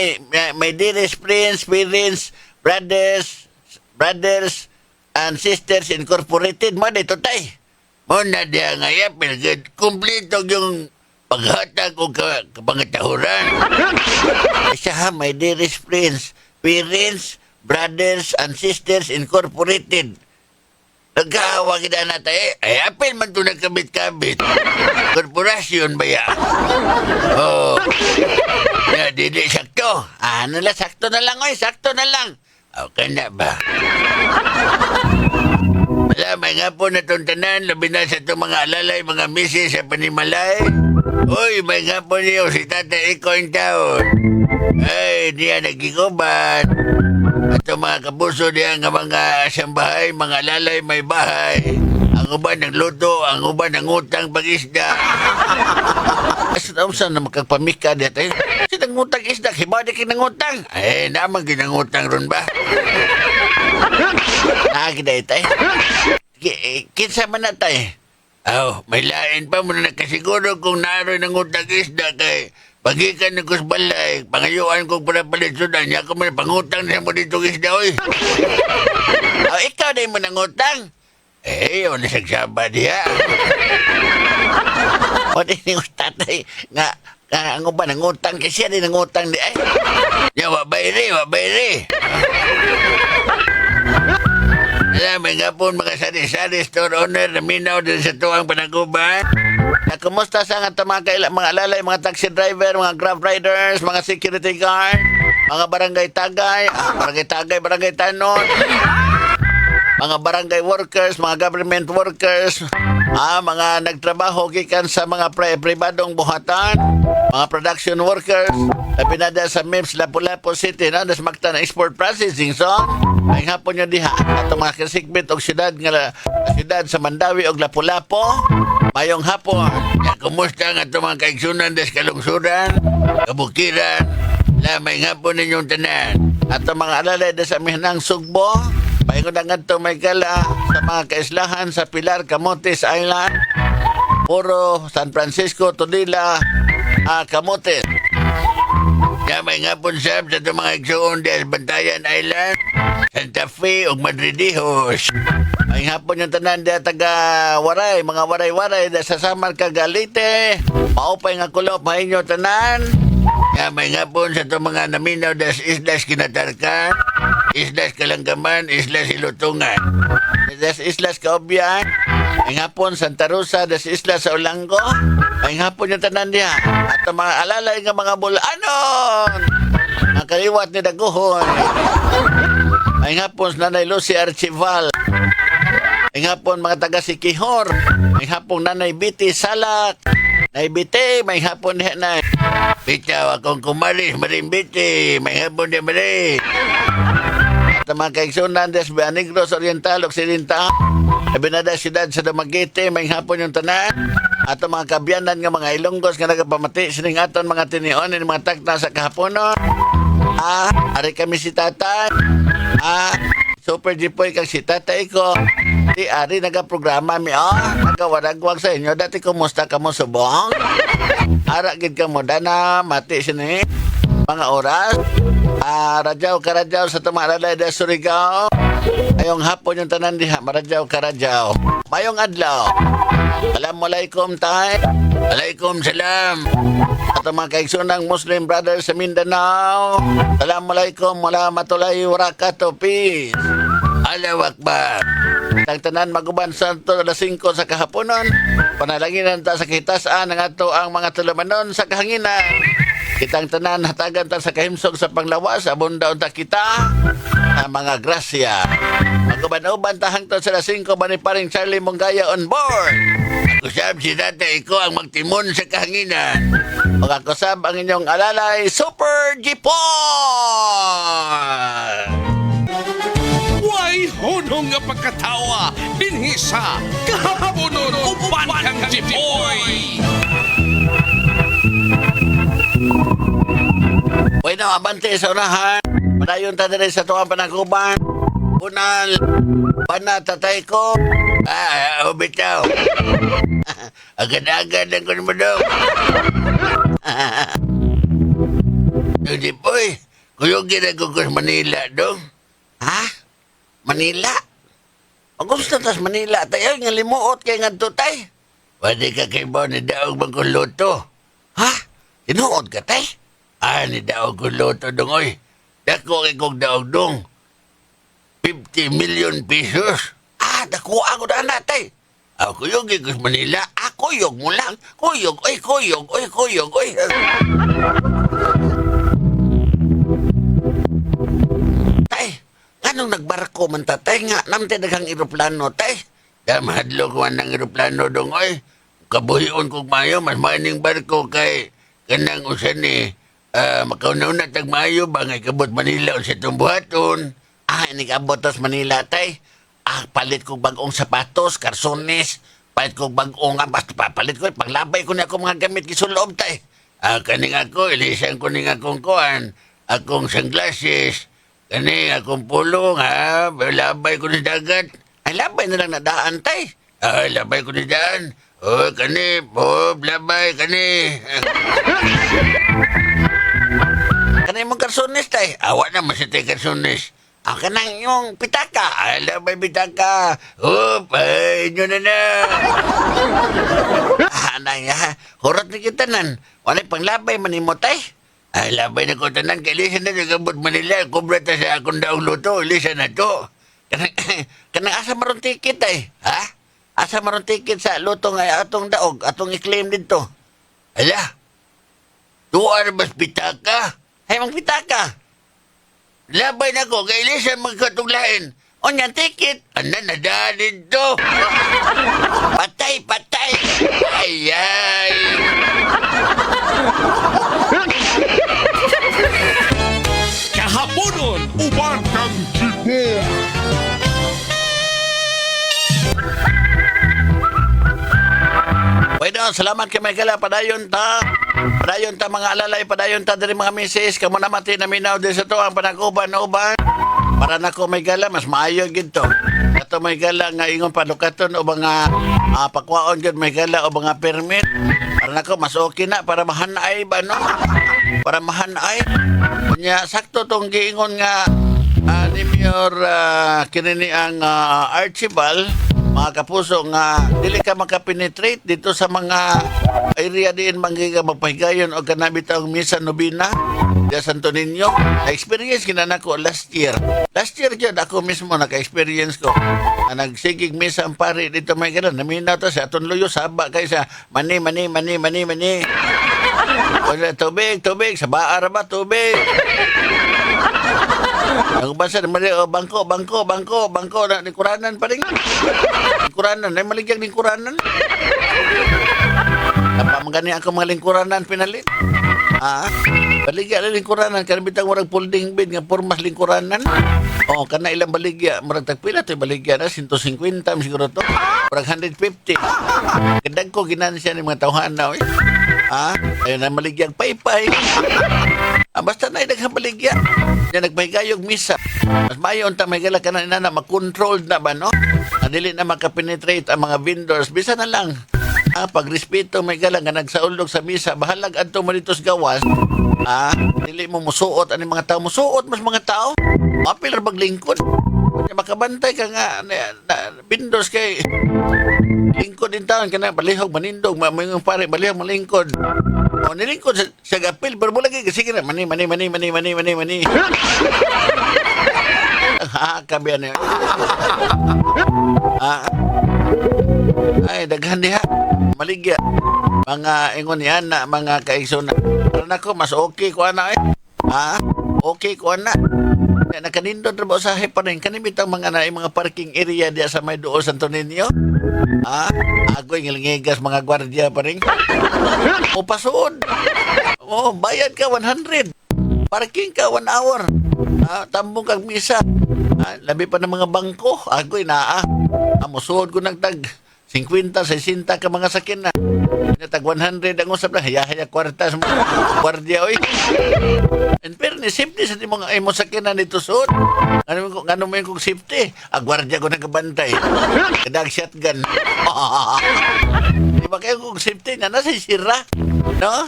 may dearest friends, parents, brothers, and sisters incorporated. Mo dito tayo. Mo na diya nga yapil, kumplito yung paghatag o kapangatahuran. Isa may dearest friends, parents, brothers and sisters incorporated. Nagkahawa kita na tayo. Ay, apel man ito nagkabit-kabit. Korporasyon ba ya? Dili sakto. Sakto na lang, oy. Sakto na lang. Okay na ba? Malamay nga po na itong tanan, labi na sa itong mga alalay, mga misis sa panimalay. Uy, may nga po niyo si Tatay Iko yung taon. Ay, niya nagkikuban. At mga kapuso niya nga mga asambahay, mga lalay may bahay. Ang uban ng luto, ang uban ng utang pag-isda. Asa na makagpamika dito eh. Sinang utang isda, hibaw di kinangutang. Eh, naman kinangutang ron ba? Nakakita ito eh. Kinsa man na tayo. May lain pa mo na nakasiguro kung naroon ng utang isda kay pagikan ng kusbalay, pangayuan kong panapalit sudan, niya ko man pangutang na mo dito isda, oy. Ikaw na mo ng utang? Yun na sagsaba diya. O di ni tatay, nga, ang uban ng utang, kasi siya din ng utang di ay. Ya, wabayri. Alam nga po mga sari-sari store owner na minaw din sa tuwang panaguban. Kumusta sa nga mga alalay, mga taxi driver, mga grab riders, mga security guard, mga barangay tagay, barangay tanod, mga barangay workers, mga government workers, mga nagtrabaho gikan sa mga pribadong buhatan, mga production workers, na pinada sa MIPS Lapu-Lapu City na das magta na export processing zone. Ay hapon nyo diha atong mga kasikbit og syudad sa Mandawi og Lapu-Lapu. Mayong hapon. Kumusta nga itong mga kaigsunan des kalungsuran, kabukiran, lamay hapon ninyong tanan. Atong mga alalay des amihanang Sugbo, paingon nga ito may kala sa mga kaislahan sa Pilar, Camotes Island, Puro, San Francisco, Tudela, Camotes. May hapon sab sa itong mga igsuon des Bantayan Island, Santa Fe ug Madridijos. Ay hapon yung tanan dia taga Waray, mga waray-waray da sa Samar Cagalite. Maupay nga kulop inyo tanan. May hapon sa itong mga naminaw das Islas Kinatarkan, Islas Kalanggaman, Islas Ilutungan, das Islas Kaobyan. Ay hapon Santa Rosa das Islas sa Olango. Ay hapon yung tanan dia. At ang mga alalay nga mga bulanon, ang kaliwat ni Daguhon. Ay hapon Nanay Lucy Archival. Ay hapon mga taga Sikihor. Ay hapon Nanay Biti Salak. Nay Biti, may hapon diha na. Bitaw akong kumaris, marimbiti. May hapon diha mari. At ang mga kaigsunan des Negros Oriental, Occidental. Binada siyudad sa Dumaguete, may hapon yung tanan. At ang mga kabyanan nga mga Ilonggos nga nagapamati sining aton mga tinion ng mga takna sa kahaponon. Ari kami si tatay. Super Jipoy kang si tatay ko. Di ari nagaprograma mi nagawaragwag sa inyo. Dati kumusta ka mo subong? Ara gid ka mo dana mati sini mga oras. Radyaw karadyaw sa tumaralay da Surigao. Ayong hapon yung tanan diha, maradyaw karadyaw. Mayong adlaw. Assalamualaikum tay. Alaikum salam. At mga kaigsunang Muslim brothers sa Mindanao. Assalamualaikum warahmatullahi wabarakatuh. Peace. Allahu Akbar. Ang tanan maguban sa alas 5 sa kahaponon. Panalanginan ta sa kitasaan ng ato ang mga tulumanon sa kahanginan. Kitang tanan hatagan ta sa kahimsog sa panglawas. Abundaon ta kita na mga grasya. Maguban-uban ta hangtod sa alas 5 ni paring Charlie Mongaya on board. Kusab si tatay ko ang magtimon sa kahanginan. Magakusab ang inyong alalay, Super Jipon! Way honong nga pagkatawa dinhi sa Kahaponon uban kang Jipoy. Bueno, abante sa unahan. Padayon ta diri sa tuwang panaguban. Bunal, bana tatay ko. Bitaw. Agad-agad ang kun mo daw. Hindi po kuyog ginagugos Manila dong. Ha? Manila? Ang gusto tas Manila, tayo nga limuot kay nga tutay. Pwede ka kay ba ni daog bang luto? Ha? Tinuod ka tay? Ni daog kong luto dong oy. Dako kay kong daog dong. 50 million pesos. Dako ako na natay. Kuyog igos Manila. Kuyog mo lang. Kuyog, oy. Tay, anong nagbarko man tatay nga? Namte daghang eroplano, tay. Mahadlo ko ng eroplano dong, oy. Kabuhion kong mayo, mas maning barko kay kanang usan ni makaunaw tag mayo, bangay kabot Manila o sa itong buhaton. Inikabot tas Manila, tay. palit kong bagong sapatos, karsones, palit kong bagong, basta palit ko, paglabay ko na ako mga gamit kisuloob tay. Kaning ako, ilisan ko ning akong kuan, akong sunglasses, kaning akong pulong, labay ko ni dagat. Ay, labay na lang nadaan tay. Labay ko ni daan. Kani, labay, kani. Kanay mong karsones tay. Awa na masitay karsones. Kanang yung pitaka. Labay pitaka. Inyo na. Anay ha. Hurot ni kita nan. Walay panglabay manimo tay. Labay na ko tanan. Kailisan na yung gabot Manila. Kubra ta sa akong daong luto. Ilisan na to. Kanang asa maron ticket tay. Ha? Asa maron ticket sa luto nga atong daog. Atong i-claim dito. Ala. Tuwar bas pitaka. Hay mang pitaka. Labay na ko, kailisan magkatuglain. O nyan, ticket. Ano na dahil to? Patay, patay. Ay, ay. Kahaponon, Uban kang Jipon. Pwede, salamat kay Michaela. Padayon ta. Padayon ta mga alalay. Padayon ta diri mga misis. Kamu na mati na minaw din sa to. Ang panaguban-uban. Para na ko Michaela, mas maayo gito. Kato Michaela nga ingon palukaton o mga pakwaon gud Michaela o mga permit. Para na ko mas okay na. Para mahanay ba no? Para mahanay. Kunya, sakto tong giingon nga ni Mayor kinini ang Archibald. Mga kapuso nga dili ka makapenetrate dito sa mga area diin manggiga magpahigayon o kanabitang misa nobina di Santo Niño. Na-experience kinana ko last year. Last year jud ako mismo naka-experience ko. Na nagsigig misa ang pari dito may ganun. Naminaw to sa aton luyo saba kay sa mani. O sa tubig sa baar ba tubig. Ang basa na mali, bangko na lingkuranan pa rin. Lingkuranan, ay maligyang lingkuranan. Napamagani ako mga lingkuranan pinalit. Baligya na lingkuranan, kanabitang warang folding bed nga pormas lingkuranan. Kana ilang baligya, marag tagpila to baligya na, 150 siguro to. Marag 150. Kadag ko ginansya ng mga tauhan na, ayun na maligyang paypay. Basta na idaghang baligya. Yan nagpahigayog misa. Mas mayon ta may gala ka na makontrol na ba, no? Dili na makapenetrate ang mga vendors. Bisa na lang. Pagrespeto may gala nga nagsaulog sa misa. Bahalag adto mo dito sa gawas. Dili mo musuot ang mga tao. Musuot mas mga tao. Mapilar maglingkod. Makabantay ka nga vendors kay lingkod din taon ka na balihog manindog. Mayroong pare balihog malingkod. Nilingkod sa gapil, pero mo lagi kasi kira, mani. Kabiyan na yun. Ay, daghan diha. Maligya. Mga ingon yan na, mga kaigsoon na. Pero nako, mas okay ko na eh. Okay ko na. Nakanindod na ba sa heparin? Kanibitang mga parking area diya sa may doon Santo Niño? Ako yung ngigas mga gwardiya pa rin. O pasuod. Bayad ka 100. Parking ka 1 hour. Tambong kang misa. Labi pa ng mga bangko. Ako musuod ko ng tag 50, 60 ka mga sakin na. Tag 100 ang usap na. Haya-haya kwarta sa mga gwardiya. In fairness, safety sa mga imo sakin na nito suod. Ano mo yung kong safety? Gwardiya ko nagkabantay. Kadag shotgun. Di ba kayo kung safety nga nasa sira? No?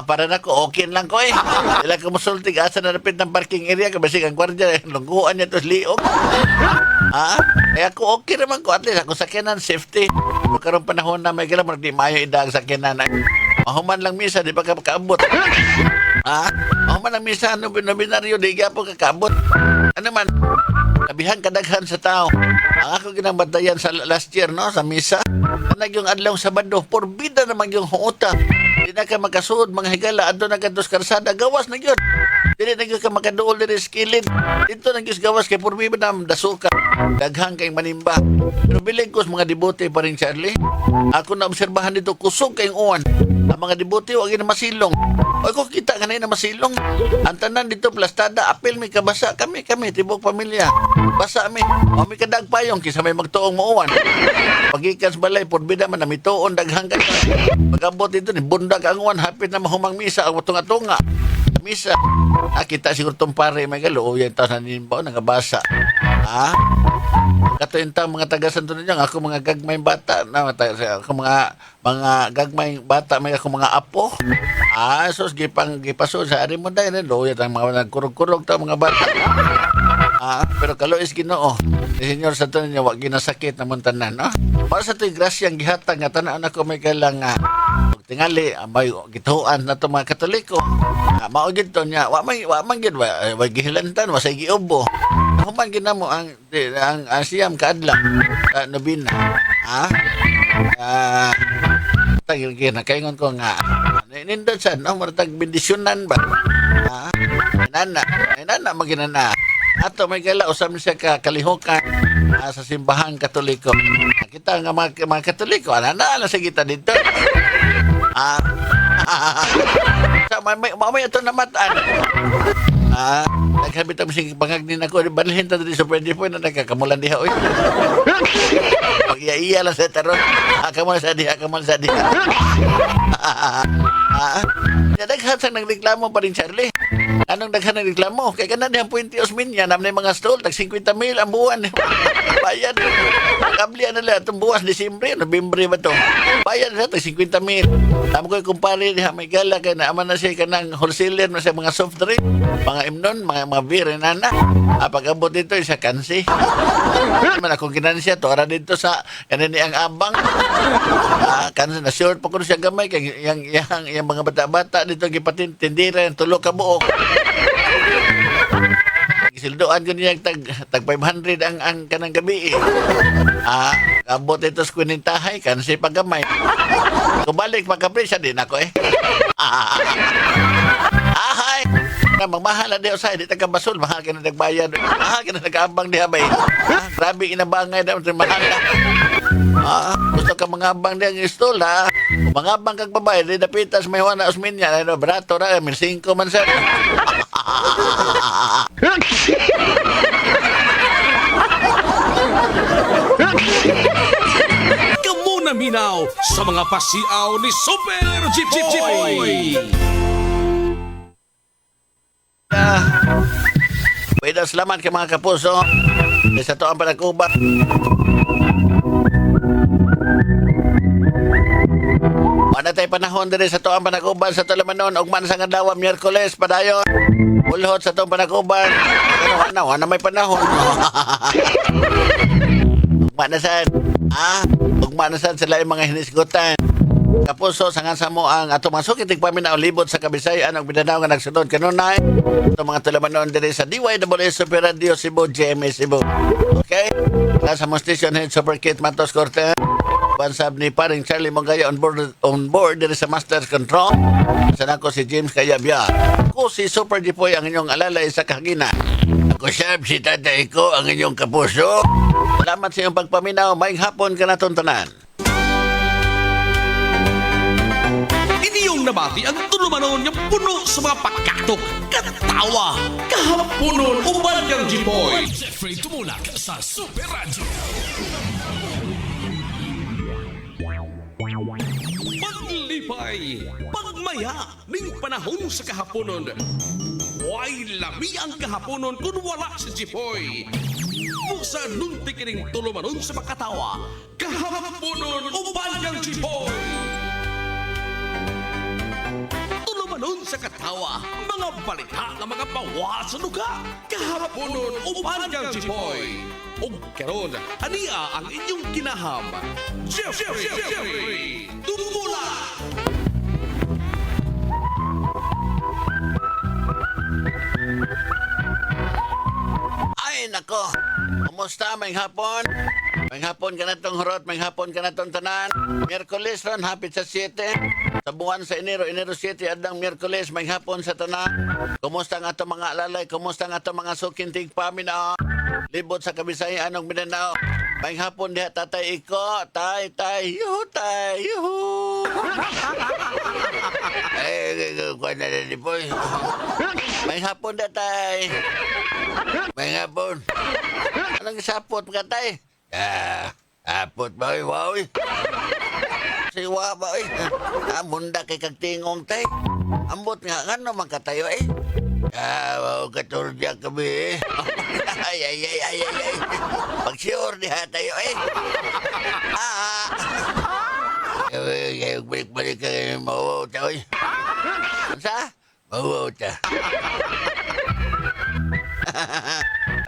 Para na ko, okay lang ko eh. Sila ka musultig, asa na napit ng parking area, kabasig ang gwardiya, lungguan niya to liog. Kaya ako okay naman ko, at least ako sakinan, safety. Kung karong panahon na may gala, di mayo idag sakinan. Mahuman lang misa, di ba ka makaabot? Mahuman lang misa, ano binaryo, di ka po kakabot. Ano man, kabihan kadaghan sa tao. Ang ako ginabatayan sa last year, no, sa misa, anag yung adlaw Sabado, porbida naman yung huuta. Di na ka makasuod, mga higala, ando na kantos karsada, gawas na yun. Dili na ka makaduol diri skilid. Dito na gyud gawas kay porbida na dasuka. Daghang kay manimba. Pero biling ko mga debote pa rin, Charlie. Ako na obserbahan dito kusog kayong uwan. Ang mga debote wag na masilong. O kung kita kanina masilong. Ang tanan dito plastada, apil may kabasa. Kami, tibok pamilya. Basa mi. O may kadag payong kisa may magtuong muuwan. Pagikan sa balay, purbida man na mituon daghang ka. Pag-abot dito ni bundag ang uwan, hapit na mahumang misa, ang tunga-tunga. Misa. Kita siguro itong pare, may galo. O yan, taas na ninimbaw, nangabasa. Ha? Kato yung mga taga-santo ninyo, ako mga gagmayng bata, ako mga gagmayng bata, may ako mga apo. Sos, gipaso sa ari mo dahil, yan ang mga nagkurog-kurog ta mga bata. Pero kalois Ginoo, ni Senyor Santo ninyo, wag ginasakit naman tanan, no? Para sa ito'y grasyang gihatag, nga tanaan ako may kailang tingali, may gituan na ito mga Katoliko. Maugid to niya, wa man gid, wa gihilantan, wa say giubo. Human ginamo ang siyam kaadlaw nobina. Tagil gina kaingon ko nga nindot sa no martag bendisyonan ba. Nana maginana. Ato may gala usam siya ka kalihukan sa simbahan Katoliko. Kita nga mga Katoliko ana sa kita dito. Sa mamay ito namataan. Naghabit ang sige pangagnin ako. Balhin ta dito sa pwede po na nagkakamulan diha. Pag-iya lang sa taron. Kamulan sa diha. Daghan sa nagreklamo pa rin, Charlie. Anong daghan nagreklamo? Kaya ka na dihan 20 osmin niya. Naman yung mga stall. Tag 50,000 ang buwan. Bayad. Kablihan na lang. Itong buwas, Disimbre. Novembre ba ito? Bayad na tag 50,000. Tama ko yung kumpare diha. May gala. Kaya naaman na siya ka ng wholesaler na siya mga soft drink. Mga imnon, mga beer, nana. Pag-abot dito, siya kansi. Man akong kinansya, to ara dito sa kanini ang abang. Kansi na short pa ko siya gamay. Kaya yung mga bata-bata dito, gipatin, tindira, tulo ka buok. Gisildoan ko niya tag 500 ang kanang gabi. Abot ito sa kunintahay, kansi paggamay. Kubalik, magkapresya din ako Ahay! Magmahal na diyo sa di taga basol, mahal ka na nagbayad. Mahal ka na nag-abang diha ba Grabe inabangay na, mahal na. Gusto ka mga abang diya ng stall, mga abang kag babae, di dapitas may wana osmin niya, barato ra, 1,500 man sa. Kamu na minaw sa mga pasiaw ni Super Jipoy. Pwede salamat ka mga kapuso. Sa to ang panagkuba. Wala tayo panahon din sa to ang panagkuban sa Tulamanon. Ugman sa Ngadawa, Miyerkules, padayon. Ulhot sa to ang panagkuban. Wala may panahon. Ugman na sad sila yung mga hinisgutan. Kapuso, sangan mo ang ato mga sukitig paminaw libot sa Kabisayan ang binanaw nga nagsunod kanunay. Ito mga Tulamanon din sa DYWS Super Radio Cebu, GMA Cebu. Okay? Nasa mo station head Super Kit Matos Corte. Bansab ni paring Charlie Mongaya on board din sa Master Control. Sana ko si James Kayabya. Ako si Super Jipoy ang inyong alalay sa kahagina. Ako Shab, si tatay ko ang inyong kapuso. Salamat sa iyong pagpaminaw. Maing hapon ka na tuntunan. Iniyong nabati ang Tulamanon yung puno sa mga pagkatok, katawa, kahaponon, uban yung Jipoy. Jeffrey Tumulak sa Super Radio. Paglipay, pagmaya, ning panahon sa kahaponon. Way lami ang kahaponon kung wala si Jipoy. Busa nunti kining Tulamanon sa makatawa, kahaponon, uban yung Jipoy. Tulamanon sa katawa, mga balita ng mga pawa sa lugar, kahaponon, uban yung Jipoy. O karon, ania ang inyong kinaham, Jeffrey Tumula! Ay, nako. Kumusta, may hapon? May hapon ka na itong hurot, may hapon ka na itong tanan. Miyerkules ron, hapit sa 7. Sa buwan sa Enero 7, adang Miyerkules, may hapon sa tanan. Kumusta nga itong mga alalay? Kumusta nga itong mga sukintig paminaw? Libot sa Kabisayan, anong Mindanao? May hapon diha, tatay iko, tay, yuhu, Kuha na ni Boy. May hapon na tay. May hapon. Anong sapot mga tay? Sapot ba, wow. Siwa ba, munda kay kagtingong tay. Ambot nga, ano makatayo, wow, katulad kami, ay. Pag-sure diha tayo, balik-balik ka ngayon, mawaw ta, Ano sa? Mawaw ta.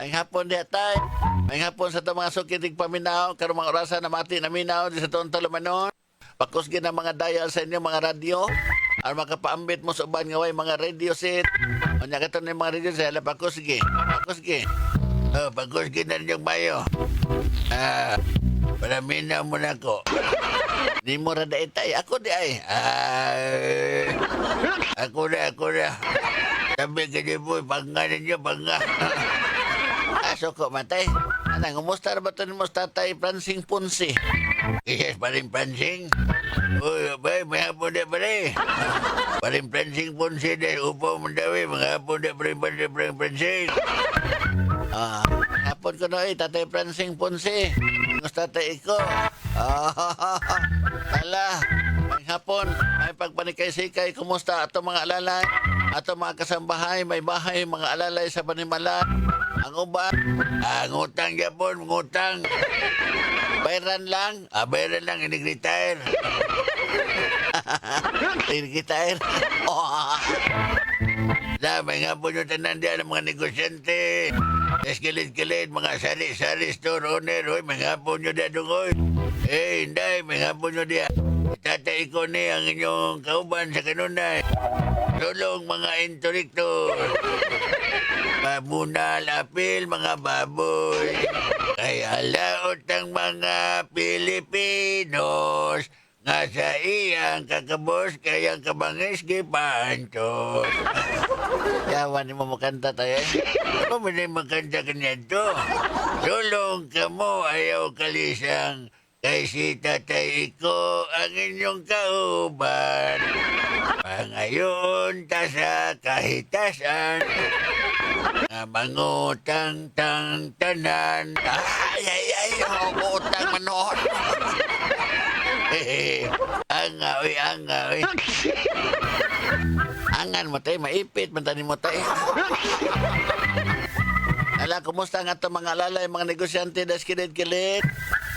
Ang hapon diha tay. Ang hapon sa ito mga sukitig paminaw, karong mga orasan na mati na minaw, di sa toong talumanon. Pakusgin ang mga dial sa inyo, mga radyo. Ang makapaambit mo sa uban nga way mga radio set. O niya ka ng mga radio set, pakusgi. Pakusgi na ninyong mayo. Para minaw mo na ko. Di mo rada itay. Ako di ay. Ako na. Sabi ka di mo, bangga ninyo, bangga. Aso ko matay. Anang, umusta na ba ito ni mo tatay Pransing Punsi? Yes, paring Pransing. Uy, bay, may hapon na pare. Paring Pransing Punsi din. Upo mo dawi, mga hapon na paring Pransing. Hapon ko na tatay Pransing Punsi. Gusto tatay ko. Tala, may hapon, may pagpanikay-sikay. Kumusta ato mga alalay? Ato mga kasambahay, may bahay, mga alalay sa Banimala. Ang uban, ngutang yapon, ngutang. Bayaran lang, inig-retire. Inig-retire. May nga po nyo tanan diyan ang mga negosyante. Eskilit-kilit, mga sari-sari store owner. May nga po nyo diyan dungoy. Hindi, may nga po nyo diyan. Tatay ko ni ang inyong kauban sa kanunay. Tulong mga intelektor. Mabunal apil mga baboy. Kaya laot ang mga Pilipinos nga sa iyang kakabos kayang kabangis gipantos. Yawan ni mo makanta tayo. Ano mo na makanta ka niya to? Tulong ka mo ayaw kalisang kay si tatay ko ang inyong kauban. Pangayon ta sa kahitasan nga mangutang-tang tanan. Ay, utang manon. Angaw. Angan mo tayo, maipit, mantani mo tayo. Ala, kumusta nga ito mga alalay, mga negosyante, kilid-kilid?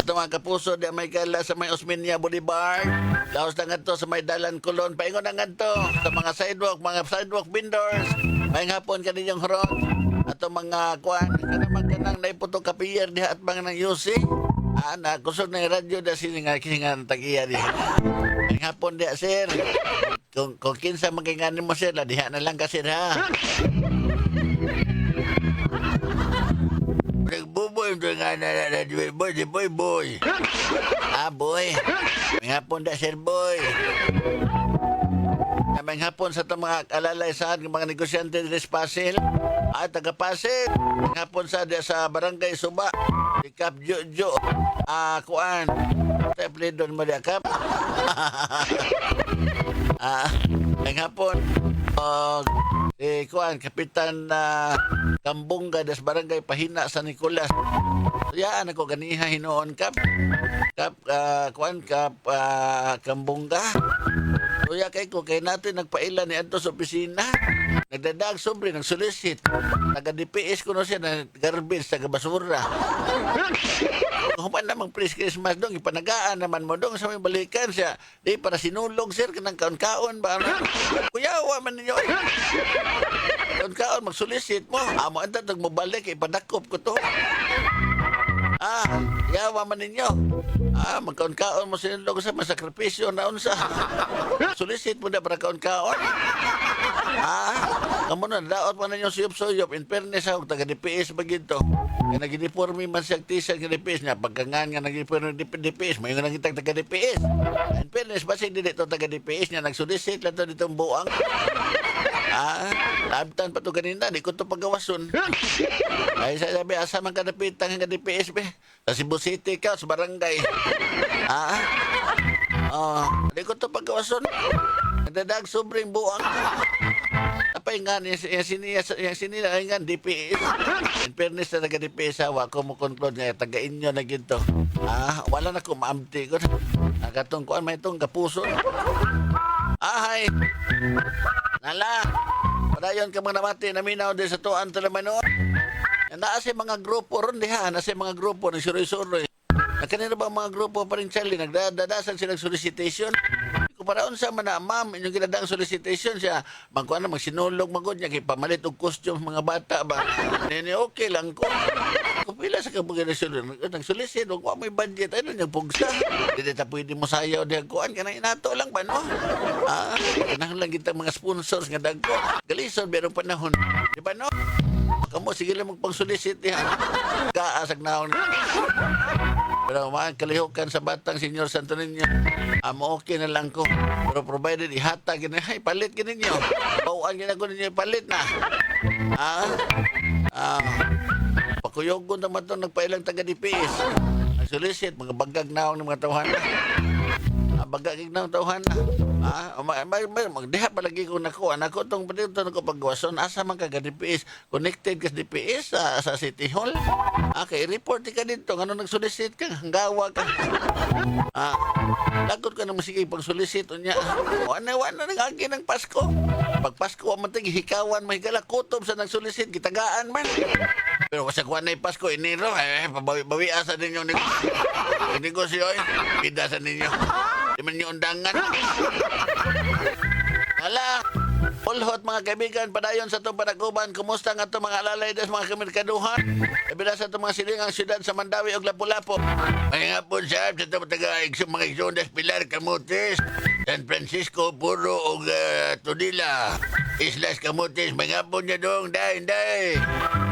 Ito mga kapuso, di may kala sa may Osmeña Boulevard. Laos na nga ito sa may Dalan Colon. Paingon na nga ito sa mga sidewalk vendors. May hapon ka ninyong horong. Ato mga kuwan, kanang naiputo kapiyer diha at mga ng UC. Kusog na yung radyo da siningan tag-iya diha. May hapon diha, sir. Kung kinsa maginganin mo, sir, diha na lang ka, sir, ha? Nagbuboy mo nga na radio, boy, si boy. Boy. May hapon da, sir, boy. May hapon sa itong mga alalay saan, mga negosyante din sa Pasil. Taga-Pasil. May hapon sa Barangay Suba. Si Kap Jo. Kuan. Teple doon mo diya, Kap. May hapon. Si Kuan, Kapitan Kambunga des Barangay Pahina San Nicolas. Yaan ako ganiha hinoon, Kap. Kuan, Kambunga. Kuya kay natin nagpaila ni Anto sa opisina. Nagdadag sobre, nagsolicit. Taga-DPS ko na siya na garbage, taga-basura. Kung man namang pre-Christmas dong, ipanagaan naman mo dong sa may balikan siya. Di para sinulog, sir, kanang kaon-kaon ba? Kuya, man ninyo. Kaon-kaon, magsolicit mo. Amo, anda, mabalik, ipadakop ko to. Yawa man ninyo. Magkaon-kaon mo sinulog sa masakripisyo na unsa. Sulisit mo na para kaon-kaon. Kamu na, daot man ninyo suyop-suyop. In fairness ako, taga-DPS ba ginto? Kaya nag-uniforme man siya tisa ng DPS niya. Pagkangan nga nag-uniforme ng DPS, may nga nagitag taga-DPS. In fairness, basi dito taga-DPS niya, nagsulisit lang ito ditong buang. Labtan pa ito ganina, di ko ito pagawason. Ay, sabi, asa man ka napitang nga DPS, be? Sa Cebu City ka, sa barangay. Di ko to pagkawason. Nadadag sobrang buang. Apay nga yung sinila ay nga DPS. In fairness na taga-DPS wa ko mo conclude nga taga-inyo na ginto. Wala na ko maamti ko. Nagatong kuan may itong kapuso. Ahay. Nala. Padayon ka mga namati na minaw din sa tuan talamano. Naa si mga grupo ron diha. Na si mga grupo ng suroy-suroy. Kanina ba mga grupo pa rin Charlie, nagdadasan silang solicitation? Kung paraon sa mana, ma'am, inyong ginadaang solicitation siya, magkuhan na, magsinulog, magod niya, kay pamalit og costume mga bata ba? Nini, okay lang ko. Kung pila sa kabugay na nag-solicit, huwag may budget, ano niyang pugsa? Hindi ta pwede mo sayaw, di kuhan ka na inato lang ba, no? Kanahan lang kita mga sponsors nga dagko. Galison, merong panahon. Di ba, no? Kamu, sige lang magpang-solicit yan. Kaasag na ako. Pero mga kalihukan sa batang Senyor Santo Niño, okay na lang ko. Pero provided ihata, ay palit ka ninyo. Bawaan ka na ko ninyo, palit na. Pakuyogon naman ito, nagpailang taga-DPS. Nag-solicit, mga bagag naong ng mga tawhan na. Bagag na tawhan na. Magdiha palagi ko nakuha. Nako itong panito na ko pagwason. Asa man ka DPS? Connected ka sa DPS sa City Hall? Kay report ka dito. Ano nag-solicit ka? Hanggawa ka. Lagot ka naman sige pag-solicit. Wana nang agi ng Pasko. Pag Pasko, matig hikawan, mahigala kutob sa nag-solicit. Gitagaan man. Pero sa kuha na Pasko, Enero, bawi asa ninyo. Negosyo, bida sa ninyo. Di man yung undangan. Hala, pulhot mga kaibigan, padayon sa itong panaguban. Kumusta nga itong mga alalay des mga kamerkaduhan? Kabila sa itong mga silingang syudad sa Mandawi o Lapu-Lapu. May nga po sab sa itong mga Igsones, Pilar, Camotes, San Francisco, Puro o Tudila. Islas Camotes, may nga po niya dong, day.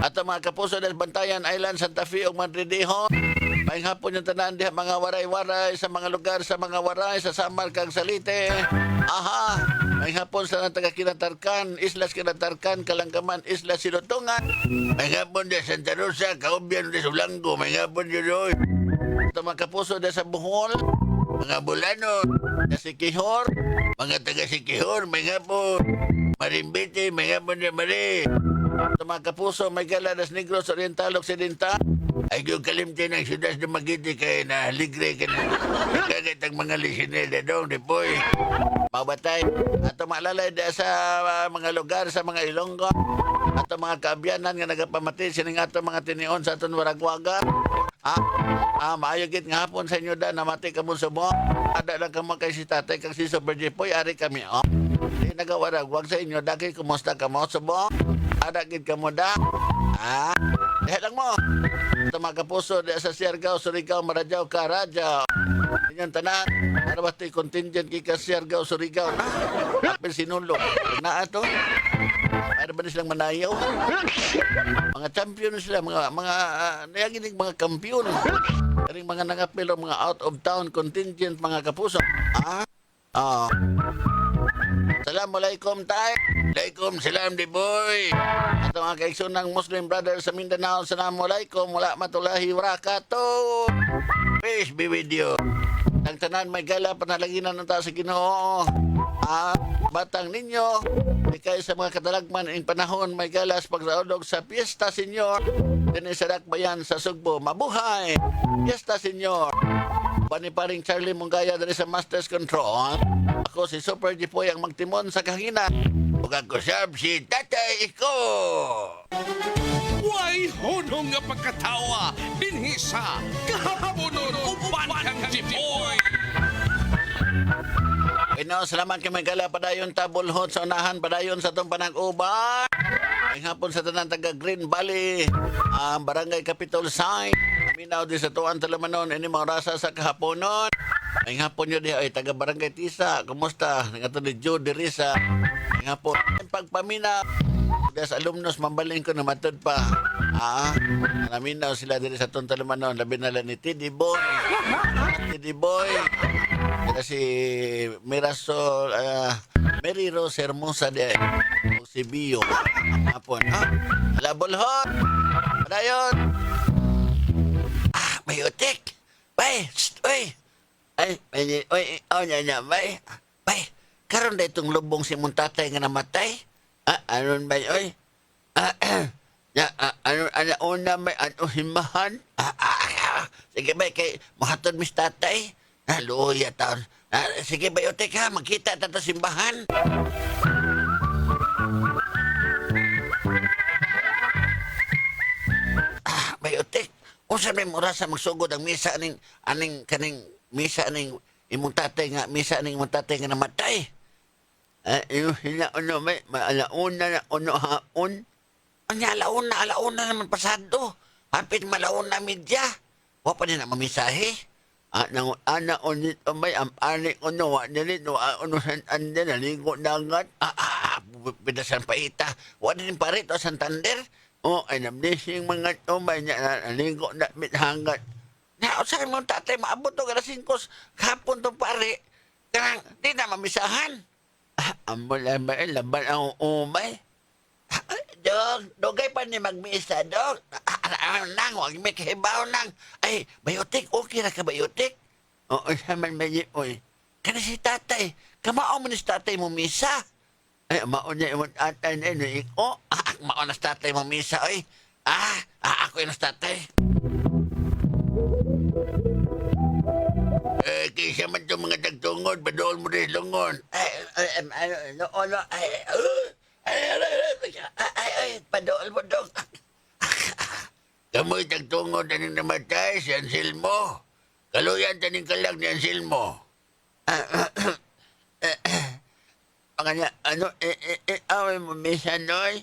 At ang mga kapuso des Bantayan Island, Santa Fe o Madridejo. May hapon yung tanan diha mga waray-waray sa mga lugar sa mga waray sa Samar kag Salite. May hapon sa taga Kinatarkan, Islas Kinatarkan, Kalangkaman, Islas Silotongan. May hapon diha Santa Rosa, Kaubyan diha Sulango. May hapon diha doy. Ito mga kapuso diha sa Bohol, mga Bulano, sa Sikihor, mga taga Sikihor, may hapon. Marimbite, may hapon diha Mari. Ito mga kapuso, may Galadas Negros, Oriental, Occidental. Ay yung kalimti ng siyudad na magiti kay na ligre ka na. Kagit ang mga lisinil na dong, di po eh. Mabatay. At maalalay da sa mga lugar sa mga Ilonggo. At mga kaabyanan nga nagapamati sining ato mga tinion sa aton waragwagan. Maayogit nga hapon sa inyo da namati ka mo sa mo. Ada lang ka mo kay si tatay kang si Super Jipoy, ari kami Di nagawaragwag sa inyo, daki kumusta ka mo sa mo. Ada gid ka mo da. Diha lang mo. Ito mga kapuso, di sa Siargao, Surigao, Marajao, Karajaw. Inyong tanan, para ba ito'y contingent kika Siargao, Surigao na? Apel sinulong. Na ito? Para ba silang manayaw? Mga champion sila, nayaginig mga kampiyon. Karing mga nangapilo, mga out of town contingent, mga kapuso. Assalamualaikum tay. Alaikum salam di boy. At mga kaigsunang Muslim brothers sa Mindanao, Assalamualaikum wala matulahi warakatuh. Peace be with you. Ang tanan may gala panalaginan ng taas sa Ginoo. Batang ninyo, ikay sa mga katalagman in panahon may galas pagsaudog sa Fiesta Senyor. Din sa Dakbayan sa Sugbo. Mabuhay! Fiesta Senyor. Paniparing Charlie Mungaya dari sa Masters Control. Ako si Super Jipoy ang magtimon sa kahina. Ug ako sab si Tatay Iko. Way hunong nga pagkatawa dinhi sa kahaponon uban kang Jipoy. Salamat kay may gala padayon tabulhot sa unahan padayon sa itong panag-uban. Ay hapon sa tanan taga Green Valley, Barangay Capitol Sign. Minaw di sa tuwan talamanon ini mga rasa sa kahaponon. Ay hapon nyo di ay taga Barangay Tisa. Kumusta? Nga ni Joe de Risa. Ay hapon. Pagpamina des alumnos mambaling ko na matod pa. Naminaw sila diri sa tuwan talamanon. Labi nala ni Tiddy Boy. Tiddy Boy. Kaya si Mirasol, Mary Rose Hermosa de o si Bio. Hapon. Alabulhot. Padayon. May utik. Bay, uy. Ay, oy, nya, bay. Bay, karon da itong lubong si mong tatay nga namatay? Anon bay, oy? Ano una may ano himahan? Sige bay, kay mahatod mis tatay. Luya taon. Sige bay, otek ha, magkita tato simbahan. Bayotek, unsa may mura sa magsugod ang misa kaning misa aning imong tatay nga misa aning imong tatay nga namatay. Yung hinauna may alauna na uno haon. Anya alauna naman pasado. Hapit malauna midya. Wa pa din na mamisahe. Ana unit may ani uno wa nili no uno san ande naligo dagat. Pidasan pa ita. Wa din parito Santander. Ay namnising mga tumay niya naligo na mithangat. Na sa mong tatay maabot to alas 5 hapon to pare. Kanang di na mamisahan. Ambol ay laban ang umay. Dogay pa ni magmisa, dog. Nang, huwag may kahibaw nang. Ay, bayotik, okay na ka bayotik? Oo, saman bayi, oy. Kana si tatay, kamao mo ni si tatay mo misa. Ay, maon niya imong tatay na ino, iko. Maon na si tatay mo misa, oy. Ako yun si tatay. Kaysa man itong mga tagtungod, padool mo rin lungon. Ay, padool mo, dog. Kamoy tagtungod na ning namatay si Anselmo. Kaluyan taning kalag ni Anselmo. Panganya, away mo misa, noy?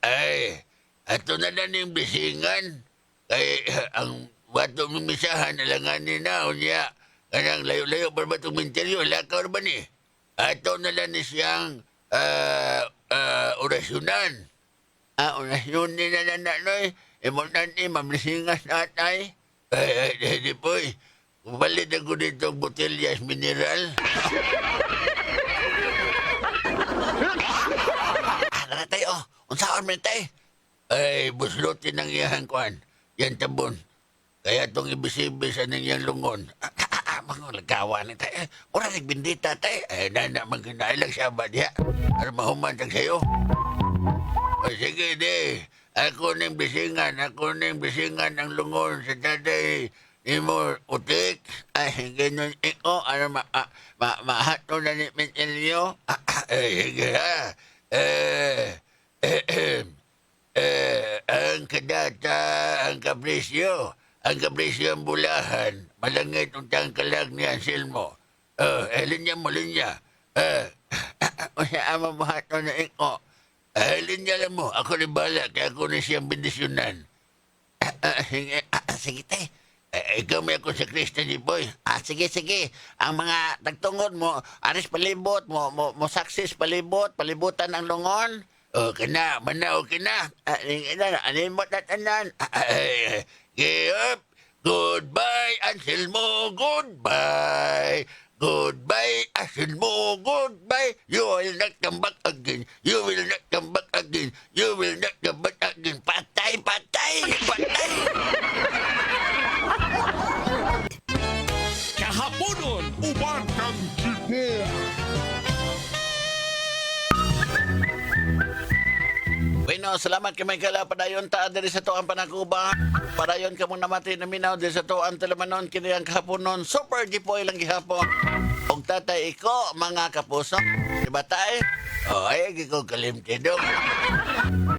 Ay, ato na ning bisingan. Kay, ang bato mong misahan, alanganin na, unya. Kanang layo-layo pa ba itong minteryo? Lakaw ba ni? Ato na lang ni siyang orasyonan. Orasyonin na noy. Imunan ni, mamlisingas natay. Di po'y. Kupalit ako dito botellas mineral. Naratay, unsaon mo natay? Ay, buslutin ang iyahang kwan. Yan tabon. Kaya itong ibis-ibis anong yang lungon. Mga lagawa ni tayo. Ura nagbindita tayo. Na magkinailang siya ba diya? Para mahumantag sa'yo. Sige, di. Ako nang bisingan ang lungon sa tatay ni mo utik. Ay, ganun iko. Ano, mahato na ni Mentelio. Sige ha. Ang kadata, ang kapresyo ang bulahan, malangit ang tangkalag ni Anselmo. Linya mo. O siya ama mo hato na iko. Linya lang mo, ako rin bala, kaya ako na siyang bendisyonan. Sige, tay. Ikaw may ako sa Krista ni Boy. Sige. Ang mga tagtungod mo, aris palibot, mo success palibutan ang lungon. Kana, manaw kina. Anin mo tatanan. Goodbye, Anselmo, goodbye. Goodbye, Anselmo, goodbye. You will not come back again. Patay. Kahaponon, Uban kang Jipon! Bueno, salamat kay Michael padayon ta diri sa tuang panakuba. Padayon ka mong namati na minaw diri sa tuang telemanon kini ang kahaponon. Super gipoy lang gihapon. Og tatay iko mga kapuso. Di ba tay? Ay giko kalimti dong.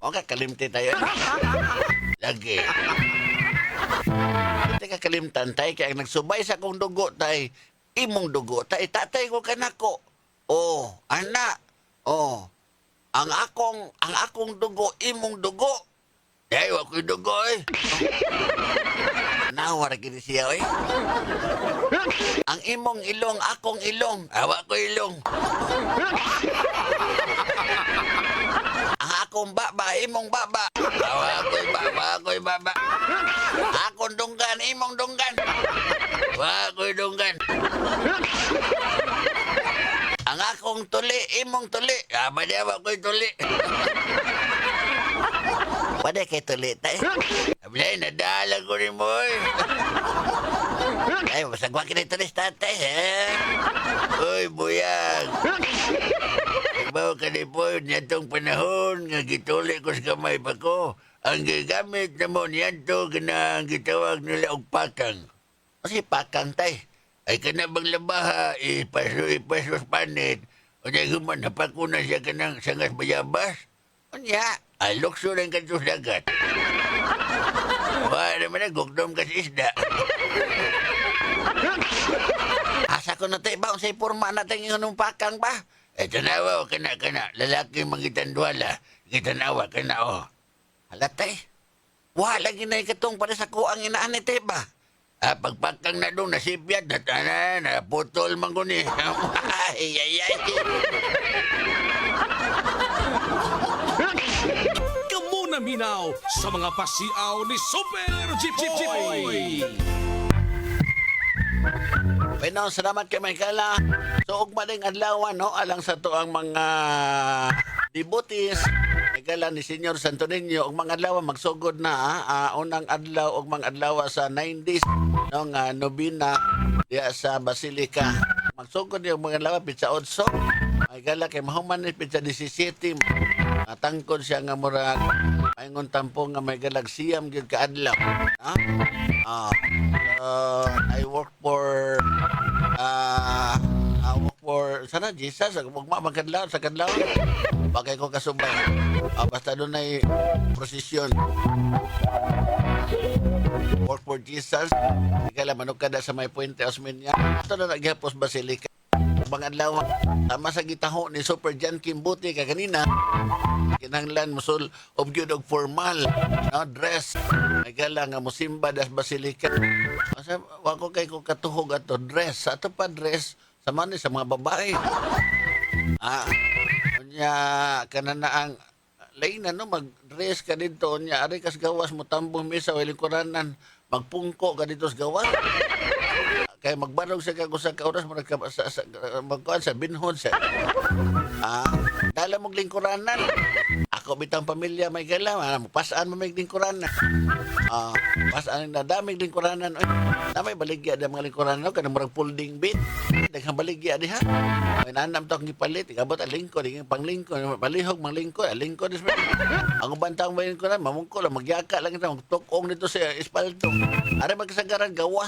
Okay, kalimti tayo. Lagi. Teka kalimtan tay kay nagsubay sa akong dugo tay. Imong dugo tay tatay ko kanako. Anak. Ang akong dugo, imong dugo. Ay, wako yung dugo, eh. Nawar gini siya, eh. Ang imong ilong, akong ilong. Awa ko ilong. Ang akong baba, imong baba. Awa ko yung baba. Akong dunggan, imong dunggan. Awa ko yung dunggan. Ang akong tuli, imong tuli. Madiawa ko'y tuli. Wala kay tuli tayo. Ablay, nadala ko rin mo eh. Ay, masagwa ka na ito ni tatay, eh. Uy, buyag. Ibaw ka ni po, niyatong panahon, nga gituli ko sa kamay pa ko. Ang gigamit na mo niyan to, ang gitawag nila og pakang. Kasi pakang, tay. Ay ka na bang labaha, ipasos panit. O niya guman, napakuna siya ka ng sangas bayabas. O niya, alokso ng kantos dagat. Wala naman na, gugdom ka sa isda. Asa ko na tayo ba? Kung sa'y porma natin yung pakang ba? Tanawa, kana. Lalaki mangitanduala. Kitanawa, kana, oh. Halatay. Wala ginay katong para sa kuang inaan ni Teba. Pagpakang na doon, nasipyat, na putol man ko ni. Ay. Kamu na minaw sa mga pasiaw ni Super Jipoy. Bueno, salamat kay Michaela. So, ug maling adlaw, no? Alang sa to ang mga devotees. Michaela ni Senyor Santo Niño, ug mga adlaw magsugod na, unang adlaw ug mga adlaw sa 9 days, no, nga nobina diya sa Basilica. Magsugod yung mga adlaw, pizza 8. Michaela kay mahuman ni pizza 17. Tangkod siya nga murag maingon tampo nga may galag siyam gyud ka adlaw. I work for sana Jesus ugma magkadlaw sa kadlaw bagay ko kasubay. Basta doon ay prosesyon. Work for Jesus. Ikala manok kada sa may Puente Osmeña. Ito na naghapos Basilica. Mga adlaw tama sa gitaho ni Super Jan Kimbuti ka kanina. Kinahanglan musul og gyud og formal, no, dress. Ikala nga mosimba das Basilica. Asa wa ko kay ko katuhog ato dress. Ato pa dress sa man sa mga babae. Unya kanana ang lain na no mag-dress ka dito unya ari kas gawas mo tambong misa wa lingkuranan magpungko ka dito sa gawas. Kaya magbarog sa kagusa ka oras magkuhan sa binhon sa dala mong lingkuranan. Ako bitang pamilya may gala pasaan mo may lingkuranan. Pasaan na daming lingkuranan. Na may baligya da mga lingkuranan kanang murag folding bed. Daghang baligya diha. May nanam to ang gipalit igabot ang lingkod iging panglingkod palihog manglingkod lingkod is ang bantang may lingkuranan mamungko lang magyaka lang ito magtukong dito sa espalto. Ari magkasagaran gawa.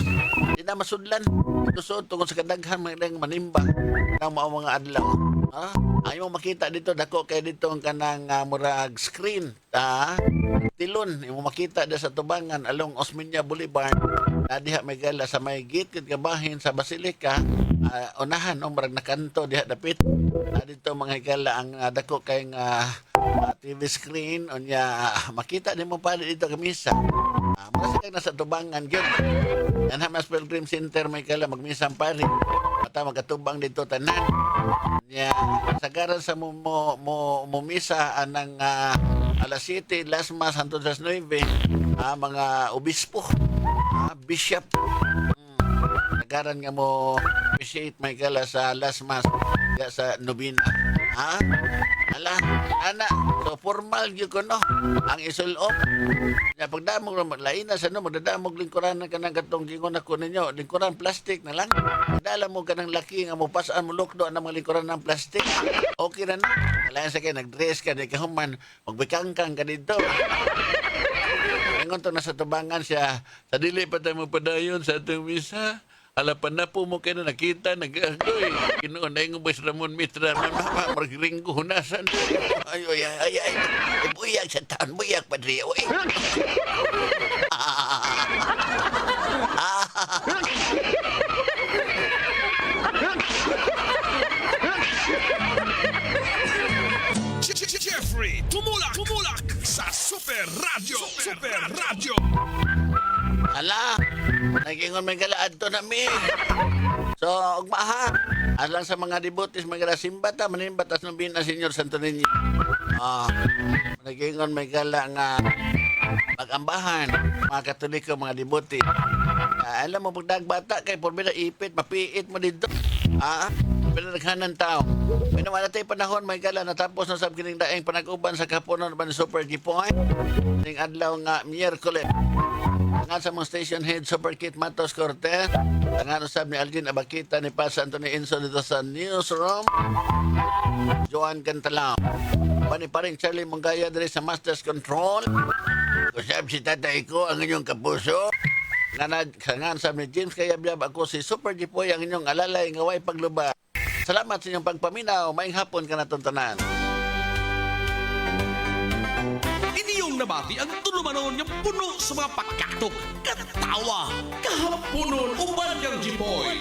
Di na masudlan. Tusod tungkol sa kadaghan manimbang ng mga adlaw. Ayaw mo makita dito dako kay dito ang kanang murag screen. Tilon imo makita da sa tubangan along Osmeña Boulevard. Diha may gala sa may gate kabahin sa Basilica. Unahan murag nakanto diha dapit. Dito mga higala ang dako kay TV screen unya makita nimo pa dito kamisa. Mura kang nasa tubangan gyud. Yan Hamas Pilgrim Center may kala magmisang pari. Mata magatubang dito tanan. Nya sagaran sa misa anang alas 7 last mass hangtod sa 9 mga obispo, bishop. Sagaran nga mo appreciate may kala sa last mass sa nobina. Ala, ana, so formal yun ko, no? Ang isulop. Ya, pagdamog naman, lain na sa no, magdadamog lingkuran ka ng katong gingon ako ninyo. Lingkuran plastic na lang. Magdala mo ka ng laki nga mo pasaan mo lukdo ang mga lingkuran ng plastic. Okay na na. Alayan sa kayo, nag-dress ka, di ka human, magbikangkang ka dito. Ngayon to nasa tubangan siya, sa dili pa tayo magpadayon sa atong misa. Alapan na po mo kayo na nakita, nag-agoy. Ginoon na yung Boys Ramon Mitra na mag-ringgo hunasan. Ay, buyag sa taon, buyag, padre. Uy. Jeffrey, tumulak sa Super Radio. Super Radio. Ala, nagingon may galaad to nami. So, ugmaha. Alang sa mga devotees, may galasimba ta, manimbatas ng bina, Senyor Santo Niño. Nagingon may gala nga mag-ambahan, mga Katoliko, mga devotees. Alam mo, pagdagbata kay porbida ipit, mapiit mo dito. Pinaghanan tao. May naman natin panahon, may gala, natapos na sab kining daing panag-uban sa kapunon ba ni Super Jipoy. Ning adlaw nga Miyerkules. Nga sa mong station head, Super Kit Matos Cortez. Nga usab ni Alvin Abakita ni Pasa Anthony Enzo dito sa newsroom. Joan Cantalao. Pani pa rin Charlie Mongaya diri sa Masters Control. Kusab si tatay ko ang inyong kapuso. Kangan sa ni James Kayabyab ako si Super Jipoy ang inyong alalay nga way pagluba. Salamat sa inyong pagpaminaw. Maayong hapon ka na tuntanan. Inyong nabati ang tulumanon niya puno sa mga pagkatok, katawa, kahaponon, uban kang Jipoy.